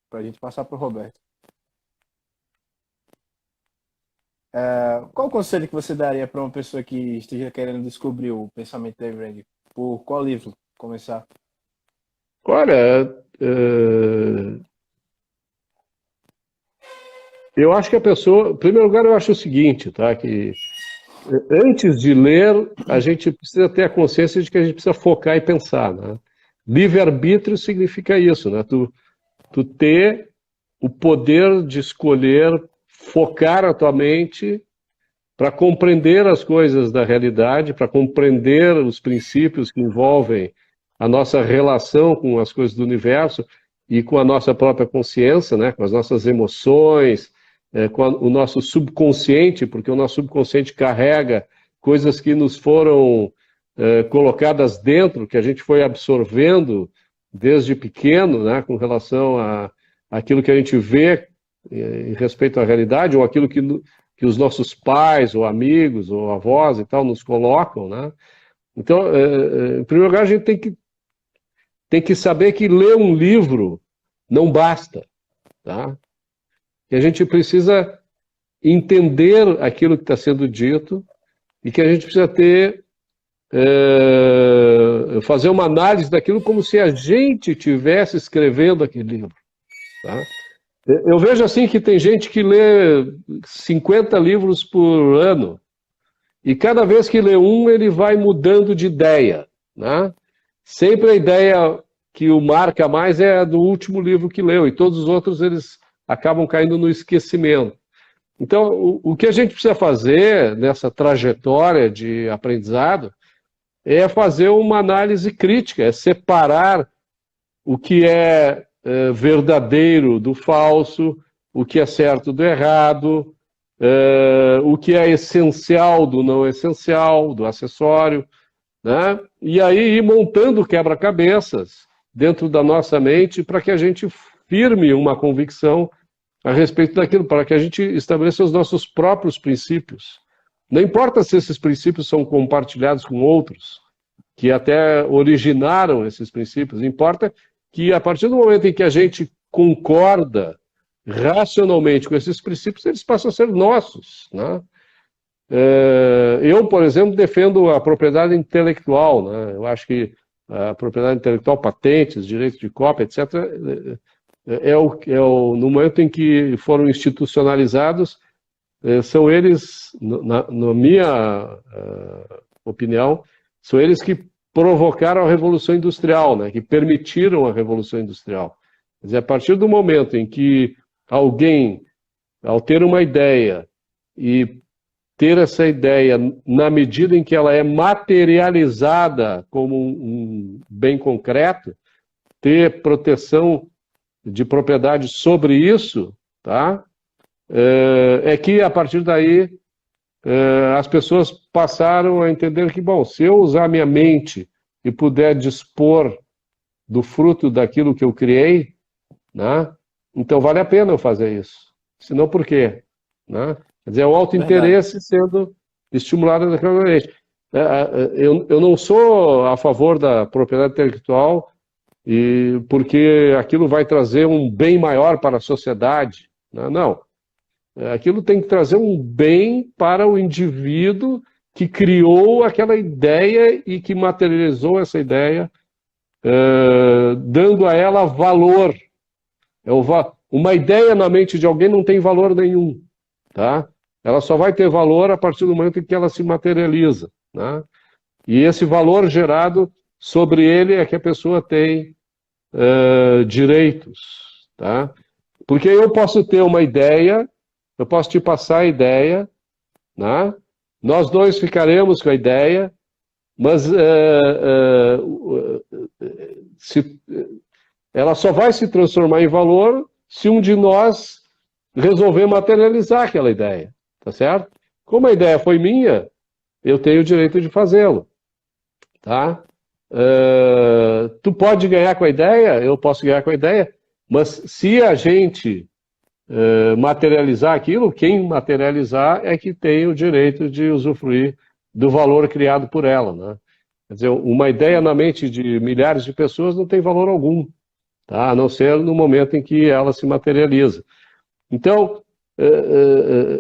para a gente passar para o Roberto. Qual o conselho que você daria para uma pessoa que esteja querendo descobrir o pensamento de Ayn Rand? Por qual livro começar? Olha, eu acho que a pessoa, em primeiro lugar, eu acho o seguinte, tá? Que antes de ler, a gente precisa ter a consciência de que a gente precisa focar e pensar, né? Livre-arbítrio significa isso, né? Tu ter o poder de escolher focar a tua mente para compreender as coisas da realidade, para compreender os princípios que envolvem a nossa relação com as coisas do universo e com a nossa própria consciência, né? Com as nossas emoções, com o nosso subconsciente, porque o nosso subconsciente carrega coisas que nos foram colocadas dentro, que a gente foi absorvendo desde pequeno, né? Com relação àquilo que a gente vê em respeito à realidade, ou aquilo que os nossos pais, ou amigos, ou avós e tal, nos colocam, né? Então, em primeiro lugar, a gente tem que saber que ler um livro não basta, tá? Que a gente precisa entender aquilo que está sendo dito e que a gente precisa fazer uma análise daquilo como se a gente estivesse escrevendo aquele livro, tá? Eu vejo assim que tem gente que lê 50 livros por ano e cada vez que lê um ele vai mudando de ideia, né? Sempre a ideia que o marca mais é a do último livro que leu e todos os outros eles acabam caindo no esquecimento. Então, o que a gente precisa fazer nessa trajetória de aprendizado é fazer uma análise crítica, é separar o que é verdadeiro do falso, o que é certo do errado, o que é essencial do não essencial, do acessório, né? E aí ir montando quebra-cabeças dentro da nossa mente para que a gente firme uma convicção a respeito daquilo, para que a gente estabeleça os nossos próprios princípios. Não importa se esses princípios são compartilhados com outros, que até originaram esses princípios, importa que a partir do momento em que a gente concorda racionalmente com esses princípios, eles passam a ser nossos, né? Eu, por exemplo, defendo a propriedade intelectual, né? Eu acho que a propriedade intelectual, patentes, direitos de cópia, etc., no momento em que foram institucionalizados, são eles, na minha opinião, são eles que provocaram a Revolução Industrial, né? Que permitiram a Revolução Industrial. Quer dizer, a partir do momento em que alguém, ao ter uma ideia e ter essa ideia na medida em que ela é materializada como um bem concreto, ter proteção de propriedade sobre isso, tá? É que a partir daí as pessoas passaram a entender que, bom, se eu usar minha mente e puder dispor do fruto daquilo que eu criei, né, então vale a pena eu fazer isso. Senão por quê? Né? Quer dizer, é o autointeresse sendo estimulado daquela maneira. Eu não sou a favor da propriedade intelectual porque aquilo vai trazer um bem maior para a sociedade. Né? Não. Aquilo tem que trazer um bem para o indivíduo que criou aquela ideia e que materializou essa ideia, dando a ela valor. Uma ideia na mente de alguém não tem valor nenhum, tá? Ela só vai ter valor a partir do momento em que ela se materializa, né? E esse valor gerado sobre ele é que a pessoa tem direitos, tá? Porque eu posso ter uma ideia, eu posso te passar a ideia, né? Nós dois ficaremos com a ideia, mas ela só vai se transformar em valor se um de nós resolver materializar aquela ideia, tá certo? Como a ideia foi minha, eu tenho o direito de fazê-lo, tá? Tu pode ganhar com a ideia, eu posso ganhar com a ideia, mas se a gente materializar aquilo, quem materializar é que tem o direito de usufruir do valor criado por ela, né? Quer dizer, uma ideia na mente de milhares de pessoas não tem valor algum, tá? A não ser no momento em que ela se materializa. Então,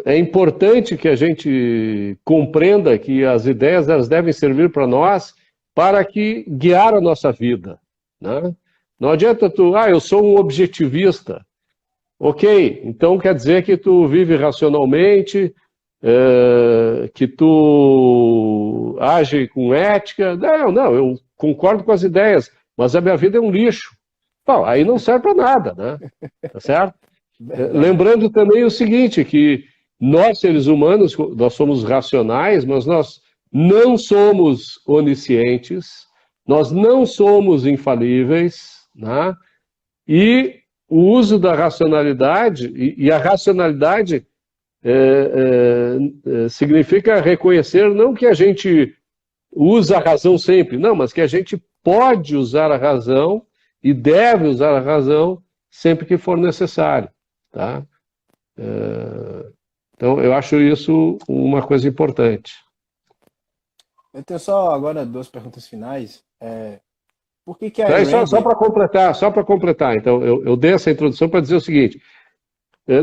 é importante que a gente compreenda que as ideias elas devem servir para nós para que guiar a nossa vida, né? Não adianta eu sou um objetivista. Ok, então quer dizer que tu vive racionalmente, que tu age com ética. Não, eu concordo com as ideias, mas a minha vida é um lixo. Bom, aí não serve para nada, né? Tá certo? Lembrando também o seguinte, que nós, seres humanos, nós somos racionais, mas nós não somos oniscientes, nós não somos infalíveis, né? E o uso da racionalidade, e a racionalidade significa reconhecer não que a gente usa a razão sempre, não, mas que a gente pode usar a razão e deve usar a razão sempre que for necessário, tá? Então, eu acho isso uma coisa importante. Eu tenho só agora duas perguntas finais. Por que a Ayn Só para completar, então, eu dei essa introdução para dizer o seguinte,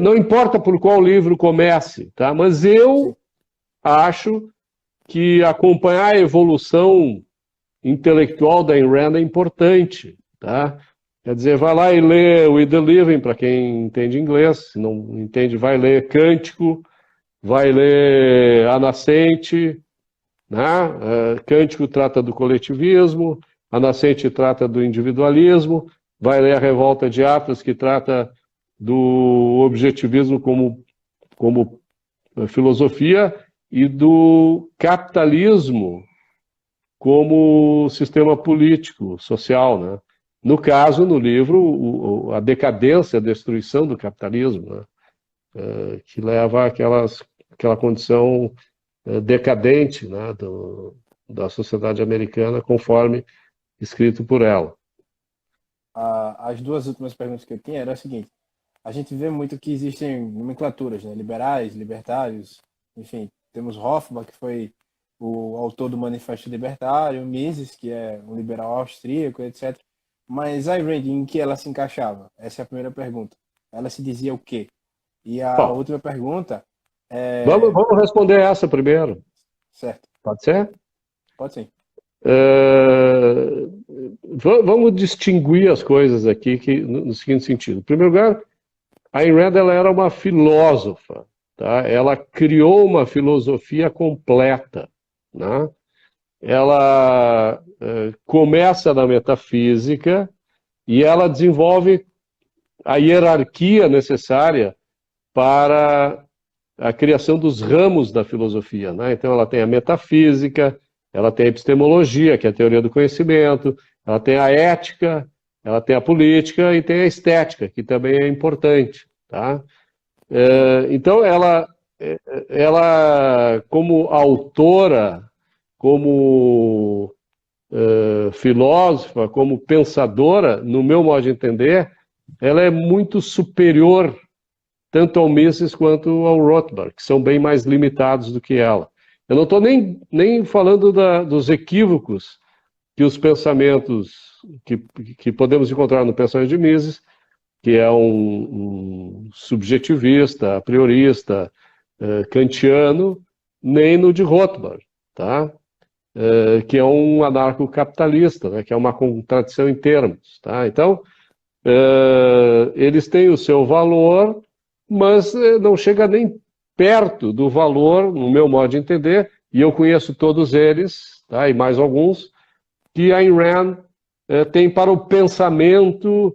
não importa por qual livro comece, tá? Mas eu acho que acompanhar a evolução intelectual da Ayn Rand é importante, tá? Quer dizer, vai lá e lê We the Living, para quem entende inglês, se não entende, vai ler Cântico, vai ler A Nascente, né? Cântico trata do coletivismo, A Nascente trata do individualismo, vai ler A Revolta de Atlas, que trata do objetivismo como filosofia e do capitalismo como sistema político, social, né? No caso, no livro, a decadência, a destruição do capitalismo, né? Que leva àquela condição decadente, né? Da sociedade americana, conforme escrito por ela. As duas últimas perguntas que eu tinha era a seguinte: a gente vê muito que existem nomenclaturas, né? Liberais, libertários, enfim, temos Hofbauer, que foi o autor do Manifesto Libertário, Mises, que é um liberal austríaco, etc. Mas Ayn Rand, em que ela se encaixava? Essa é a primeira pergunta. Ela se dizia o quê? E a Bom, última pergunta vamos responder essa primeiro. certo, Pode ser? pode sim. Uh, vamos distinguir as coisas aqui no seguinte sentido. Em primeiro lugar, a Ayn Rand ela era uma filósofa, tá? Ela criou uma filosofia completa, né? Ela começa na metafísica e ela desenvolve a hierarquia necessária para a criação dos ramos da filosofia, né? Então ela tem a metafísica, ela tem a epistemologia, que é a teoria do conhecimento, ela tem a ética, ela tem a política e tem a estética, que também é importante, tá? Então ela como autora, como filósofa, como pensadora, no meu modo de entender, ela é muito superior tanto ao Mises quanto ao Rothbard, que são bem mais limitados do que ela. Eu não estou nem falando dos equívocos que os pensamentos que podemos encontrar no pensamento de Mises, que é um subjetivista, a priorista, kantiano, nem no de Rothbard, tá? Que é um anarcocapitalista, né? Que é uma contradição em termos, tá? Então, eles têm o seu valor, mas não chega nem perto do valor, no meu modo de entender, e eu conheço todos eles, tá? E mais alguns, que a Ayn Rand tem para o pensamento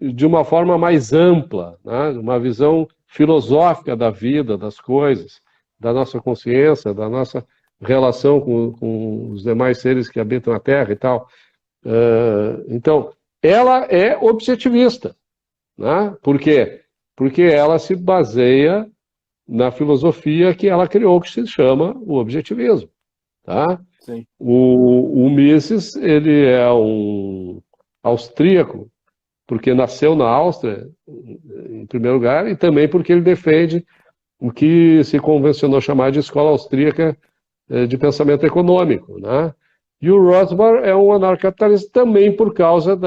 de uma forma mais ampla, né? Uma visão filosófica da vida, das coisas, da nossa consciência, da nossa relação com os demais seres que habitam a Terra e tal. Então, ela é objetivista, né? Por quê? Porque ela se baseia na filosofia que ela criou, que se chama o objetivismo, tá? Sim. O Mises, ele é um austríaco, porque nasceu na Áustria, em primeiro lugar, e também porque ele defende o que se convencionou chamar de escola austríaca de pensamento econômico, né? E o Rothbard é um anarcocapitalista também por causa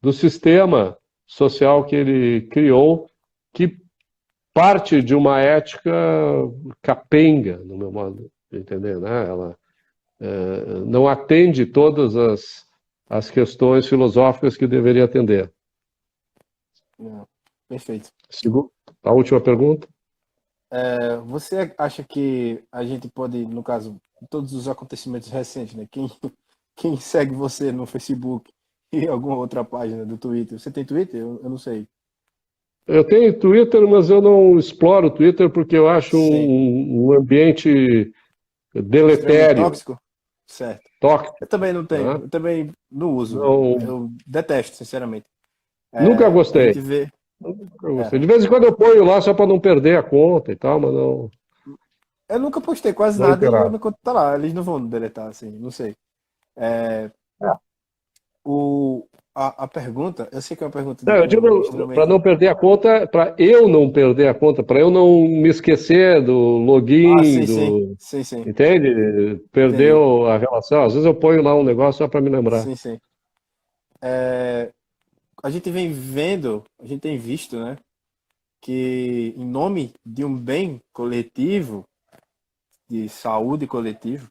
do sistema social que ele criou, que parte de uma ética capenga, no meu modo de entender, né? Ela não atende todas as questões filosóficas que deveria atender. Perfeito. A última pergunta? Você acha que a gente pode, no caso, todos os acontecimentos recentes, né? Quem segue você no Facebook e alguma outra página do Twitter? Você tem Twitter? Eu não sei. Eu tenho Twitter, mas eu não exploro o Twitter porque eu acho Sim. um ambiente Extremamente deletério, tóxico? Certo. tóxico. Eu também não tenho. Né? Eu também não uso. Não, Eu detesto, sinceramente. nunca A gostei. gente vê. Nunca gostei. De vez em quando eu ponho lá só para não perder a conta e tal, mas Eu nunca postei quase não nada e a interajo. minha conta tá lá. Eles não vão deletar, assim, não sei. A pergunta, eu sei que é uma pergunta Não, eu digo para extremamente. não perder a conta, para eu não perder a conta, para eu não me esquecer do Ah, login, sim, sim. Sim, sim. entende? Entendi. Perdeu a relação. Às vezes eu ponho lá um negócio só para me lembrar. Sim, sim. É, a gente vem vendo, a gente tem visto, né, que em nome de um bem coletivo, de saúde coletivo,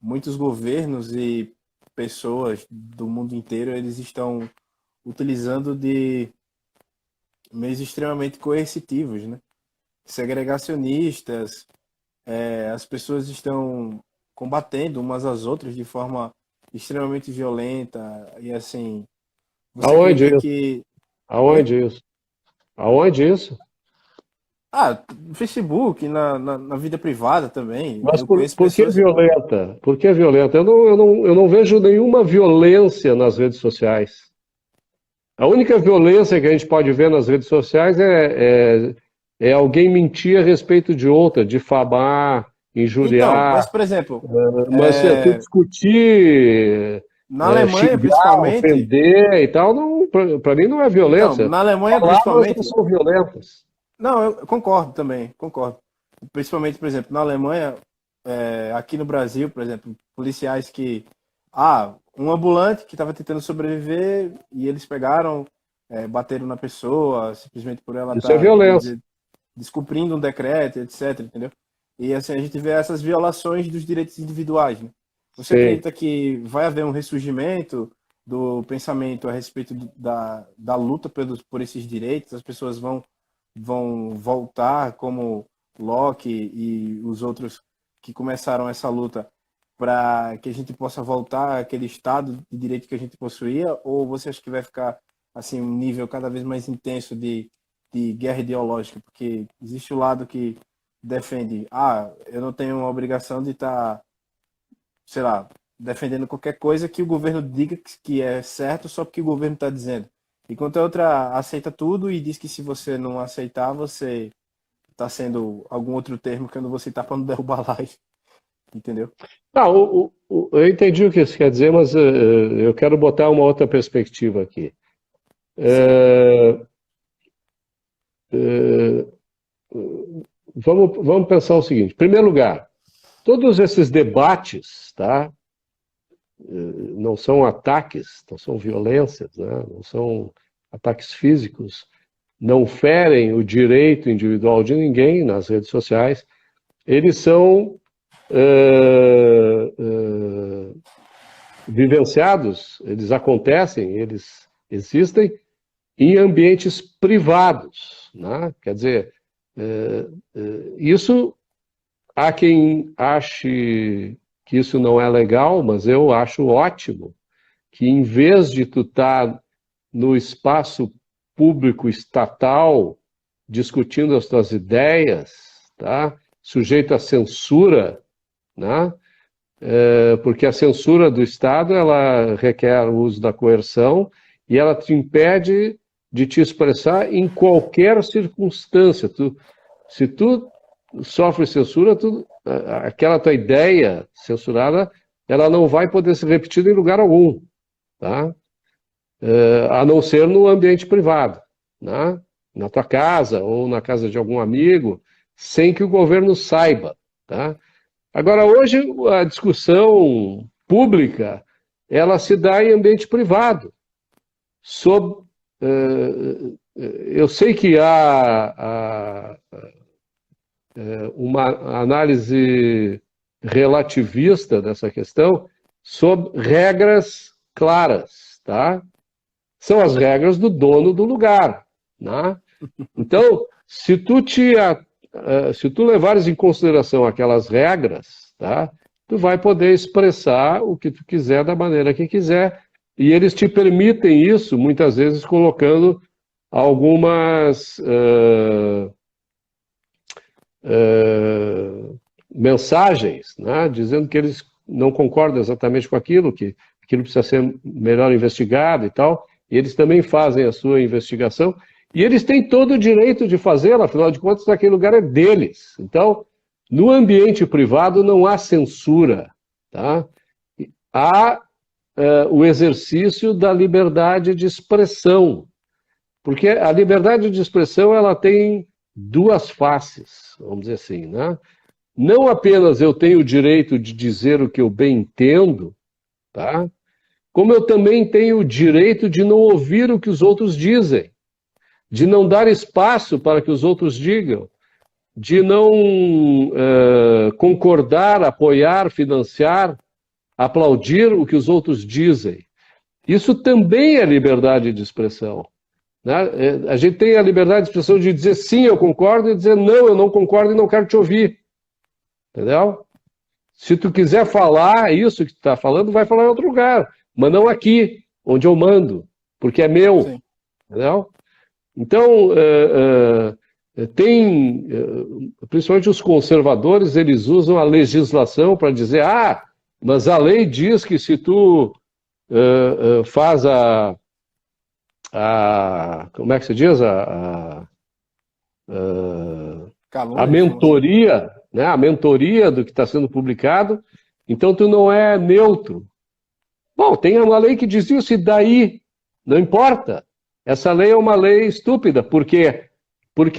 muitos governos e pessoas do mundo inteiro, eles estão utilizando de meios extremamente coercitivos, né? Segregacionistas, as pessoas estão combatendo umas às outras de forma extremamente violenta e assim, você Aonde acredita isso? que... Oi? Aonde isso? Aonde isso? no Facebook, na vida privada também. Mas Eu conheço por que pessoas. violenta? Por que violenta? Eu não vejo nenhuma violência nas redes sociais. A única violência que a gente pode ver nas redes sociais é alguém mentir a respeito de outra, difamar, Então, injuriar, mas por exemplo, mas se tu discutir, na Alemanha xingar, principalmente. ofender e tal, não, para mim não é Então, violência. na Alemanha Palavras não principalmente. são violentas. Não, eu concordo também, concordo. Principalmente, por exemplo, na Alemanha, aqui no Brasil, por exemplo, policiais que. Um ambulante que estava tentando sobreviver e eles pegaram, bateram na pessoa, simplesmente por ela Isso é estar, vamos violência. dizer, descumprindo um decreto, etc, entendeu? E assim, a gente vê essas violações dos direitos individuais, né? Você Sim. acredita que vai haver um ressurgimento do pensamento a respeito da luta por esses direitos? As pessoas vão voltar como Locke e os outros que começaram essa luta para que a gente possa voltar àquele estado de direito que a gente possuía? Ou você acha que vai ficar assim um nível cada vez mais intenso de guerra ideológica? Porque existe o lado que defende, eu não tenho uma obrigação de estar, sei lá, defendendo qualquer coisa que o governo diga que é certo só porque o governo está dizendo. Enquanto a outra aceita tudo e diz que se você não aceitar, você está sendo algum outro termo que eu não vou citar para não derrubar a live. Entendeu? Eu entendi o que isso quer dizer, mas eu quero botar uma outra perspectiva aqui. Certo. Vamos pensar o seguinte. Em primeiro lugar, todos esses debates, tá, não são ataques, não são violências, né, não são ataques físicos, não ferem o direito individual de ninguém nas redes sociais, eles são vivenciados, eles acontecem, eles existem em ambientes privados, né? Quer dizer, isso há quem ache que isso não é legal, mas eu acho ótimo que em vez de tu estar no espaço público estatal discutindo as tuas ideias, tá? Sujeito à censura, né? Porque a censura do Estado ela requer o uso da coerção e ela te impede de te expressar em qualquer circunstância. Se tu sofre censura, aquela tua ideia censurada, ela não vai poder ser repetida em lugar algum, tá? A não ser no ambiente privado, né? Na tua casa ou na casa de algum amigo, sem que o governo saiba, tá? Agora, hoje, a discussão pública, ela se dá em ambiente privado. Eu sei que há uma análise relativista dessa questão sob regras claras, tá? São as regras do dono do lugar, né? Então, se tu levares em consideração aquelas regras, tá? Tu vai poder expressar o que tu quiser da maneira que quiser, e eles te permitem isso, muitas vezes colocando algumas mensagens, né? Dizendo que eles não concordam exatamente com aquilo, que aquilo precisa ser melhor investigado e tal, e eles também fazem a sua investigação, e eles têm todo o direito de fazê-la, afinal de contas, aquele lugar é deles. Então, no ambiente privado não há censura, tá? Há o exercício da liberdade de expressão, porque a liberdade de expressão ela tem duas faces, vamos dizer assim, né? Não apenas eu tenho o direito de dizer o que eu bem entendo, tá? Como eu também tenho o direito de não ouvir o que os outros dizem, de não dar espaço para que os outros digam, de não concordar, apoiar, financiar, aplaudir o que os outros dizem. Isso também é liberdade de expressão, né? A gente tem a liberdade de expressão de dizer sim, eu concordo, e dizer não, eu não concordo e não quero te ouvir. Entendeu? Se tu quiser falar isso que tu está falando, vai falar em outro lugar, mas não aqui, onde eu mando, porque é meu. Sim. Entendeu? Então, principalmente os conservadores, eles usam a legislação para dizer, mas a lei diz que se tu faz como é que se diz? A Calúnia, difamação. mentoria, né? A mentoria do que está sendo publicado, então tu não é neutro. Bom, tem uma lei que diz isso e daí, não importa. Essa lei é uma lei estúpida, porque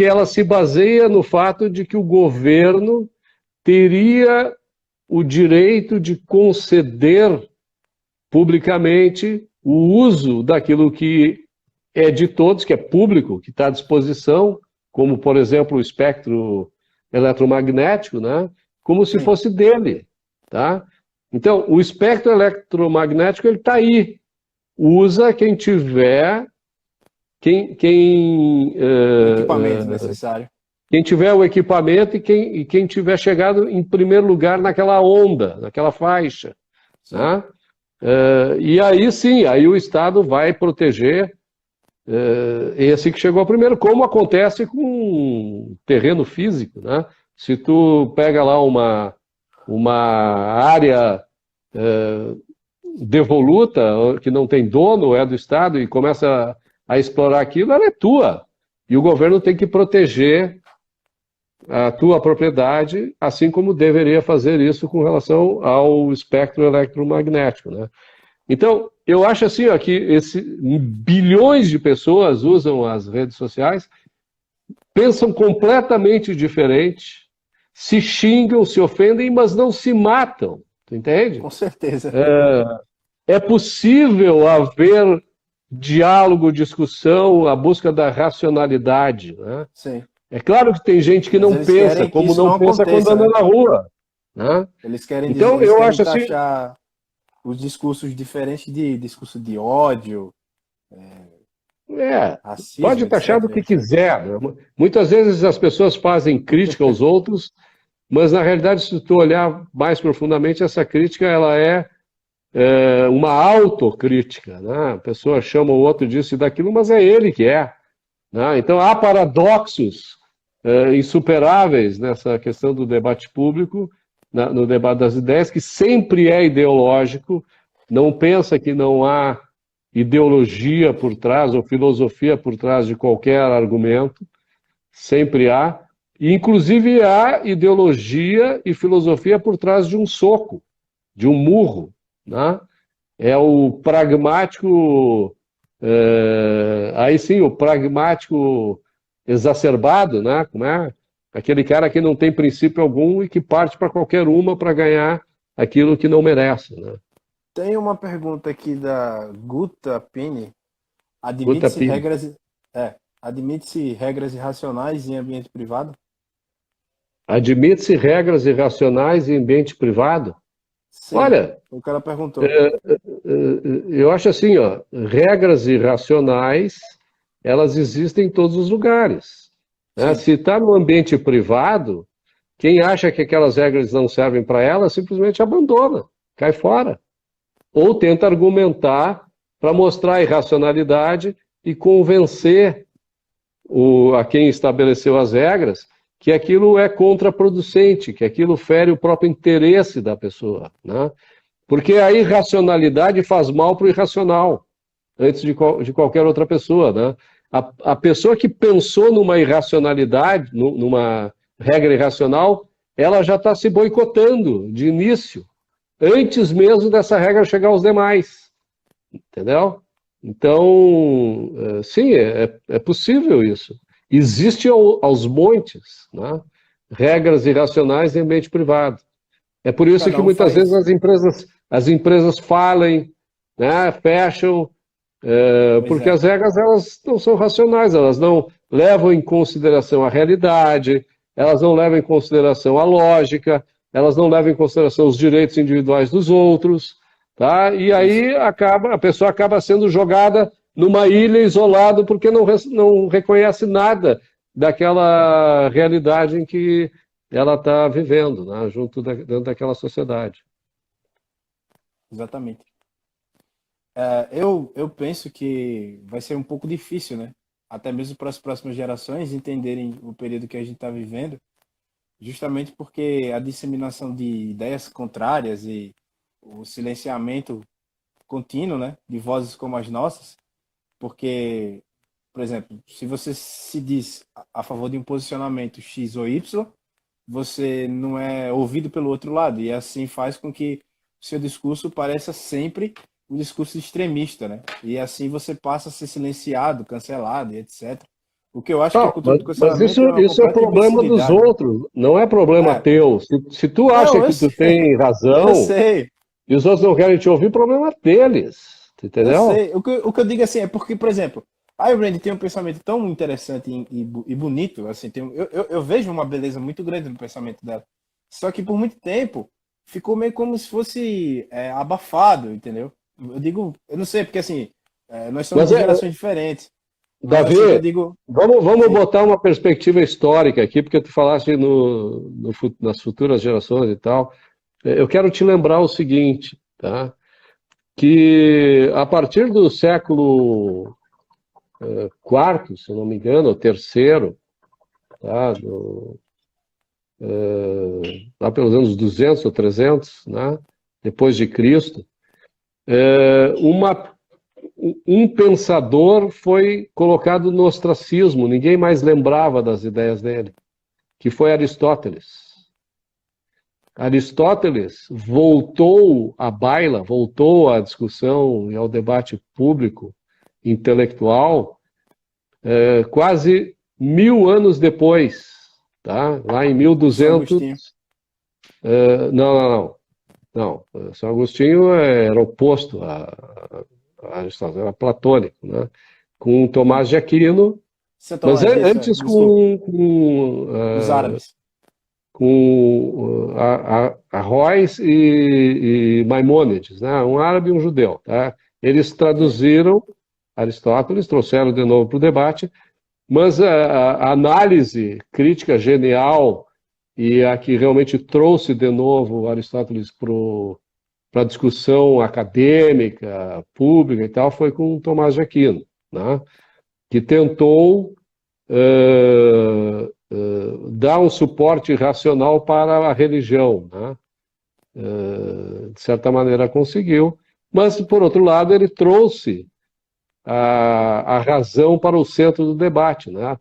ela se baseia no fato de que o governo teria o direito de conceder publicamente o uso daquilo que é de todos, que é público, que está à disposição, como, por exemplo, o espectro eletromagnético, né? Como se Sim. fosse dele, tá? Então, o espectro eletromagnético, ele está aí. Usa quem tiver, O equipamento necessário. quem tiver o equipamento e quem tiver chegado em primeiro lugar naquela onda, naquela faixa, né? E aí sim, aí o Estado vai proteger esse que chegou primeiro, como acontece com terreno físico, né? Se tu pega lá uma área devoluta, que não tem dono, é do Estado, e começa a explorar aquilo, ela é tua. E o governo tem que proteger a tua propriedade, assim como deveria fazer isso com relação ao espectro eletromagnético, né? Então, eu acho assim, ó, que bilhões de pessoas usam as redes sociais, pensam completamente diferente, se xingam, se ofendem, mas não se matam, tu entende? Com certeza. É possível haver diálogo, discussão, a busca da racionalidade, né? Sim. É claro que tem gente que Mas não eles pensa, querem que como isso não não pensa quando aconteça, anda né? na rua, né? Eles querem dizer, Então, eles eu querem acho assim, taxar os discursos diferentes de discurso de ódio, pode racismo, taxar do etc. que quiser, né? Muitas vezes as pessoas fazem crítica aos outros, mas na realidade, se tu olhar mais profundamente, essa crítica ela é uma autocrítica, né? A pessoa chama o outro disso e daquilo, mas é ele que é, né? Então há paradoxos insuperáveis nessa questão do debate público, no debate das ideias, que sempre é ideológico, não pensa que não há ideologia por trás ou filosofia por trás de qualquer argumento, sempre há, e inclusive há ideologia e filosofia por trás de um soco, de um murro, né? É o pragmático, aí sim, o pragmático exacerbado, né? Como é? Aquele cara que não tem princípio algum e que parte para qualquer uma para ganhar aquilo que não merece, né? Tem uma pergunta aqui da Guta Pini. Puta Admite-se pena. regras, admite-se regras irracionais em ambiente privado? Admite-se regras irracionais em ambiente privado? Sim, Olha, o cara perguntou. eu acho assim, ó, regras irracionais, elas existem em todos os lugares, né? Sim, Se está no ambiente privado, quem acha que aquelas regras não servem para ela, simplesmente abandona, cai fora. Ou tenta argumentar para mostrar a irracionalidade e convencer a quem estabeleceu as regras que aquilo é contraproducente, que aquilo fere o próprio interesse da pessoa, né? Porque a irracionalidade faz mal para o irracional, antes de qualquer outra pessoa, né? A pessoa que pensou numa irracionalidade, numa regra irracional, ela já está se boicotando de início, antes mesmo dessa regra chegar aos demais, entendeu? Então, sim, é possível isso. Existe aos montes, né? Regras irracionais em ambiente privado. É por isso cada que um muitas vezes faz. as empresas falem, né? Fecham, Pois porque é, as regras elas não são racionais, elas não levam em consideração a realidade, elas não levam em consideração a lógica, elas não levam em consideração os direitos individuais dos outros, tá? E isso. aí a pessoa acaba sendo jogada numa ilha isolada porque não reconhece nada daquela realidade em que ela está vivendo, né? Dentro daquela sociedade. Exatamente. Eu penso que vai ser um pouco difícil, né? até mesmo para as próximas gerações entenderem o período que a gente está vivendo, justamente porque a disseminação de ideias contrárias e o silenciamento contínuo, né, de vozes como as nossas, porque, por exemplo, se você se diz a favor de um posicionamento X ou Y, você não é ouvido pelo outro lado, e assim faz com que o seu discurso pareça sempre um discurso extremista, né? E assim você passa a ser silenciado, cancelado e etc. O que eu acho que a Não, cultura do mas cancelamento é uma isso é completa problema dos imbecilidade, né? outros, não é problema É, teu. Se tu acha não, que tu tem eu razão sei, e os outros não querem te ouvir, problema deles, eu entendeu? sei. O que eu digo assim é porque, por exemplo, a Ayn Rand tem um pensamento tão interessante e bonito, assim, eu vejo uma beleza muito grande no pensamento dela. Só que por muito tempo ficou meio como se fosse abafado, entendeu? Eu digo, eu não sei, porque assim, nós somos Mas, de gerações diferentes, mas assim, o que eu Davi, digo, vamos sim, botar uma perspectiva histórica aqui, porque tu falaste nas futuras gerações e tal. Eu quero te lembrar o seguinte, tá? Que a partir do século quarto, se eu não me engano, ou terceiro, tá? Lá pelos anos 200 ou 300, né? Depois de Cristo, é, uma, um pensador foi colocado no ostracismo, ninguém mais lembrava das ideias dele, que foi Aristóteles. Aristóteles voltou à baila, voltou à discussão e ao debate público, intelectual, quase 1000 anos depois, tá? Lá em do São 1200. Agostinho. Não. Não, São Agostinho era oposto a Aristóteles, era platônico, né? Com Sim. Tomás de Aquino, São mas Tomás, isso, antes desculpa, os árabes. com a Royce e Maimônides, né? Um árabe e um judeu, tá? Eles Sim. traduziram Aristóteles, trouxeram de novo para o debate, mas a análise crítica genial e a que realmente trouxe de novo Aristóteles para a discussão acadêmica, pública e tal, foi com Tomás de Aquino, né? Que tentou dar um suporte racional para a religião, né? De certa maneira conseguiu, mas, por outro lado, ele trouxe a razão para o centro do debate, né?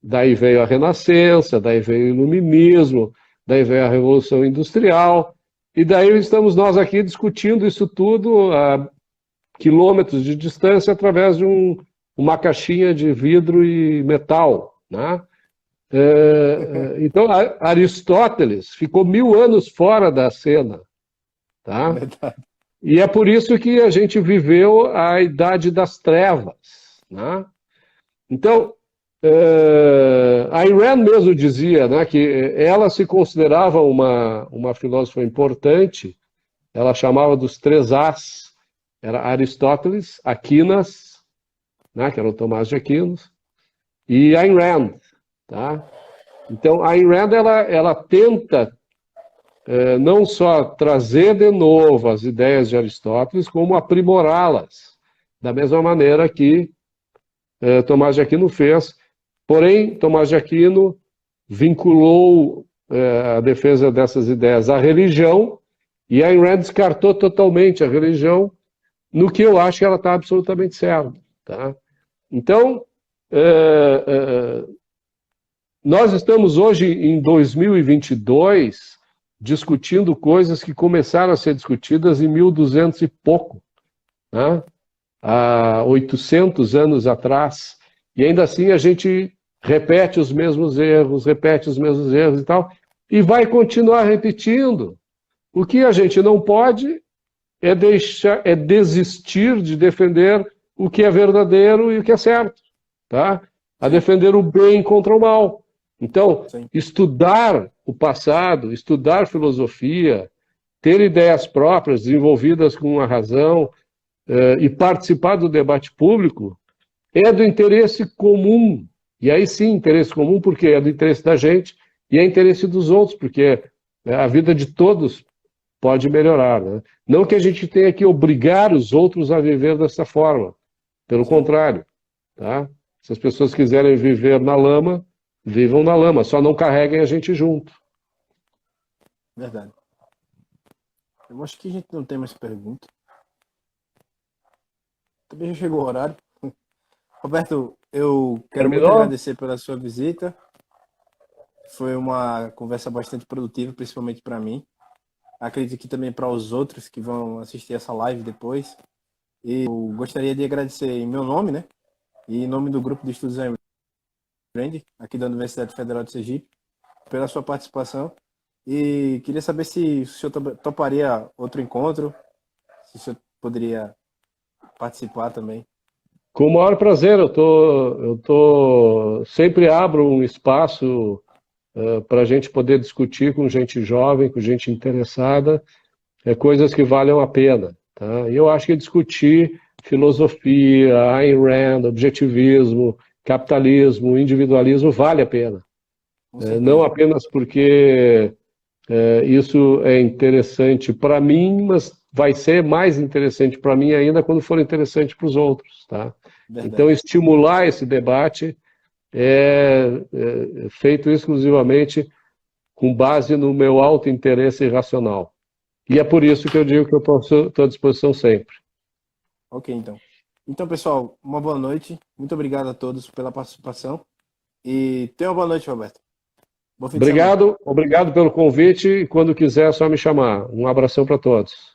Daí veio a Renascença, daí veio o Iluminismo, daí veio a Revolução Industrial, e daí estamos nós aqui discutindo isso tudo a quilômetros de distância através de uma caixinha de vidro e metal, né? Então, Aristóteles ficou 1000 anos fora da cena, tá? Verdade. E é por isso que a gente viveu a Idade das Trevas, né? Então, a Ayn Rand mesmo dizia, né, que ela se considerava uma filósofa importante, ela chamava dos três As, era Aristóteles, Aquinas, né, que era o Tomás de Aquino, e Ayn Rand, tá? Então, a Ayn Rand, ela tenta não só trazer de novo as ideias de Aristóteles, como aprimorá-las, da mesma maneira que Tomás de Aquino fez. Porém, Tomás de Aquino vinculou a defesa dessas ideias à religião, e Ayn Rand descartou totalmente a religião, no que eu acho que ela está absolutamente certa. Tá? Então, nós estamos hoje em 2022 discutindo coisas que começaram a ser discutidas em 1200 e pouco, né? Há 800 anos atrás, e ainda assim a gente repete os mesmos erros e tal, e vai continuar repetindo. O que a gente não pode é desistir de defender o que é verdadeiro e o que é certo, tá? A Sim, defender o bem contra o mal. Então, sim. estudar o passado, estudar filosofia, ter ideias próprias desenvolvidas com a razão e participar do debate público é do interesse comum. E aí sim, interesse comum, porque é do interesse da gente e é interesse dos outros, porque a vida de todos pode melhorar, né? Não que a gente tenha que obrigar os outros a viver dessa forma, pelo Sim. contrário, tá? Se as pessoas quiserem viver na lama, vivam na lama, só não carreguem a gente junto. Verdade. Eu acho que a gente não tem mais pergunta. Também já chegou o horário. Roberto, eu quero muito Terminou? agradecer pela sua visita. Foi uma conversa bastante produtiva, principalmente para mim. Acredito que também para os outros que vão assistir essa live depois. E eu gostaria de agradecer em meu nome, né? E em nome do grupo de estudos Brand, aqui da Universidade Federal de Sergipe, pela sua participação. E queria saber se o senhor toparia outro encontro, se o senhor poderia participar também. Com o maior prazer, sempre abro um espaço para a gente poder discutir com gente jovem, com gente interessada, coisas que valham a pena. Tá? E eu acho que discutir filosofia, Ayn Rand, objetivismo, capitalismo, individualismo vale a pena. Não apenas porque isso é interessante para mim, mas vai ser mais interessante para mim ainda quando for interessante para os outros. Tá? Então, estimular esse debate é feito exclusivamente com base no meu alto interesse racional. E é por isso que eu digo que eu estou à disposição sempre. Ok, então. Então, pessoal, uma boa noite. Muito obrigado a todos pela participação. E tenha uma boa noite, Roberto. Bom fim de semana. Obrigado pelo convite. E quando quiser, é só me chamar. Um abração para todos.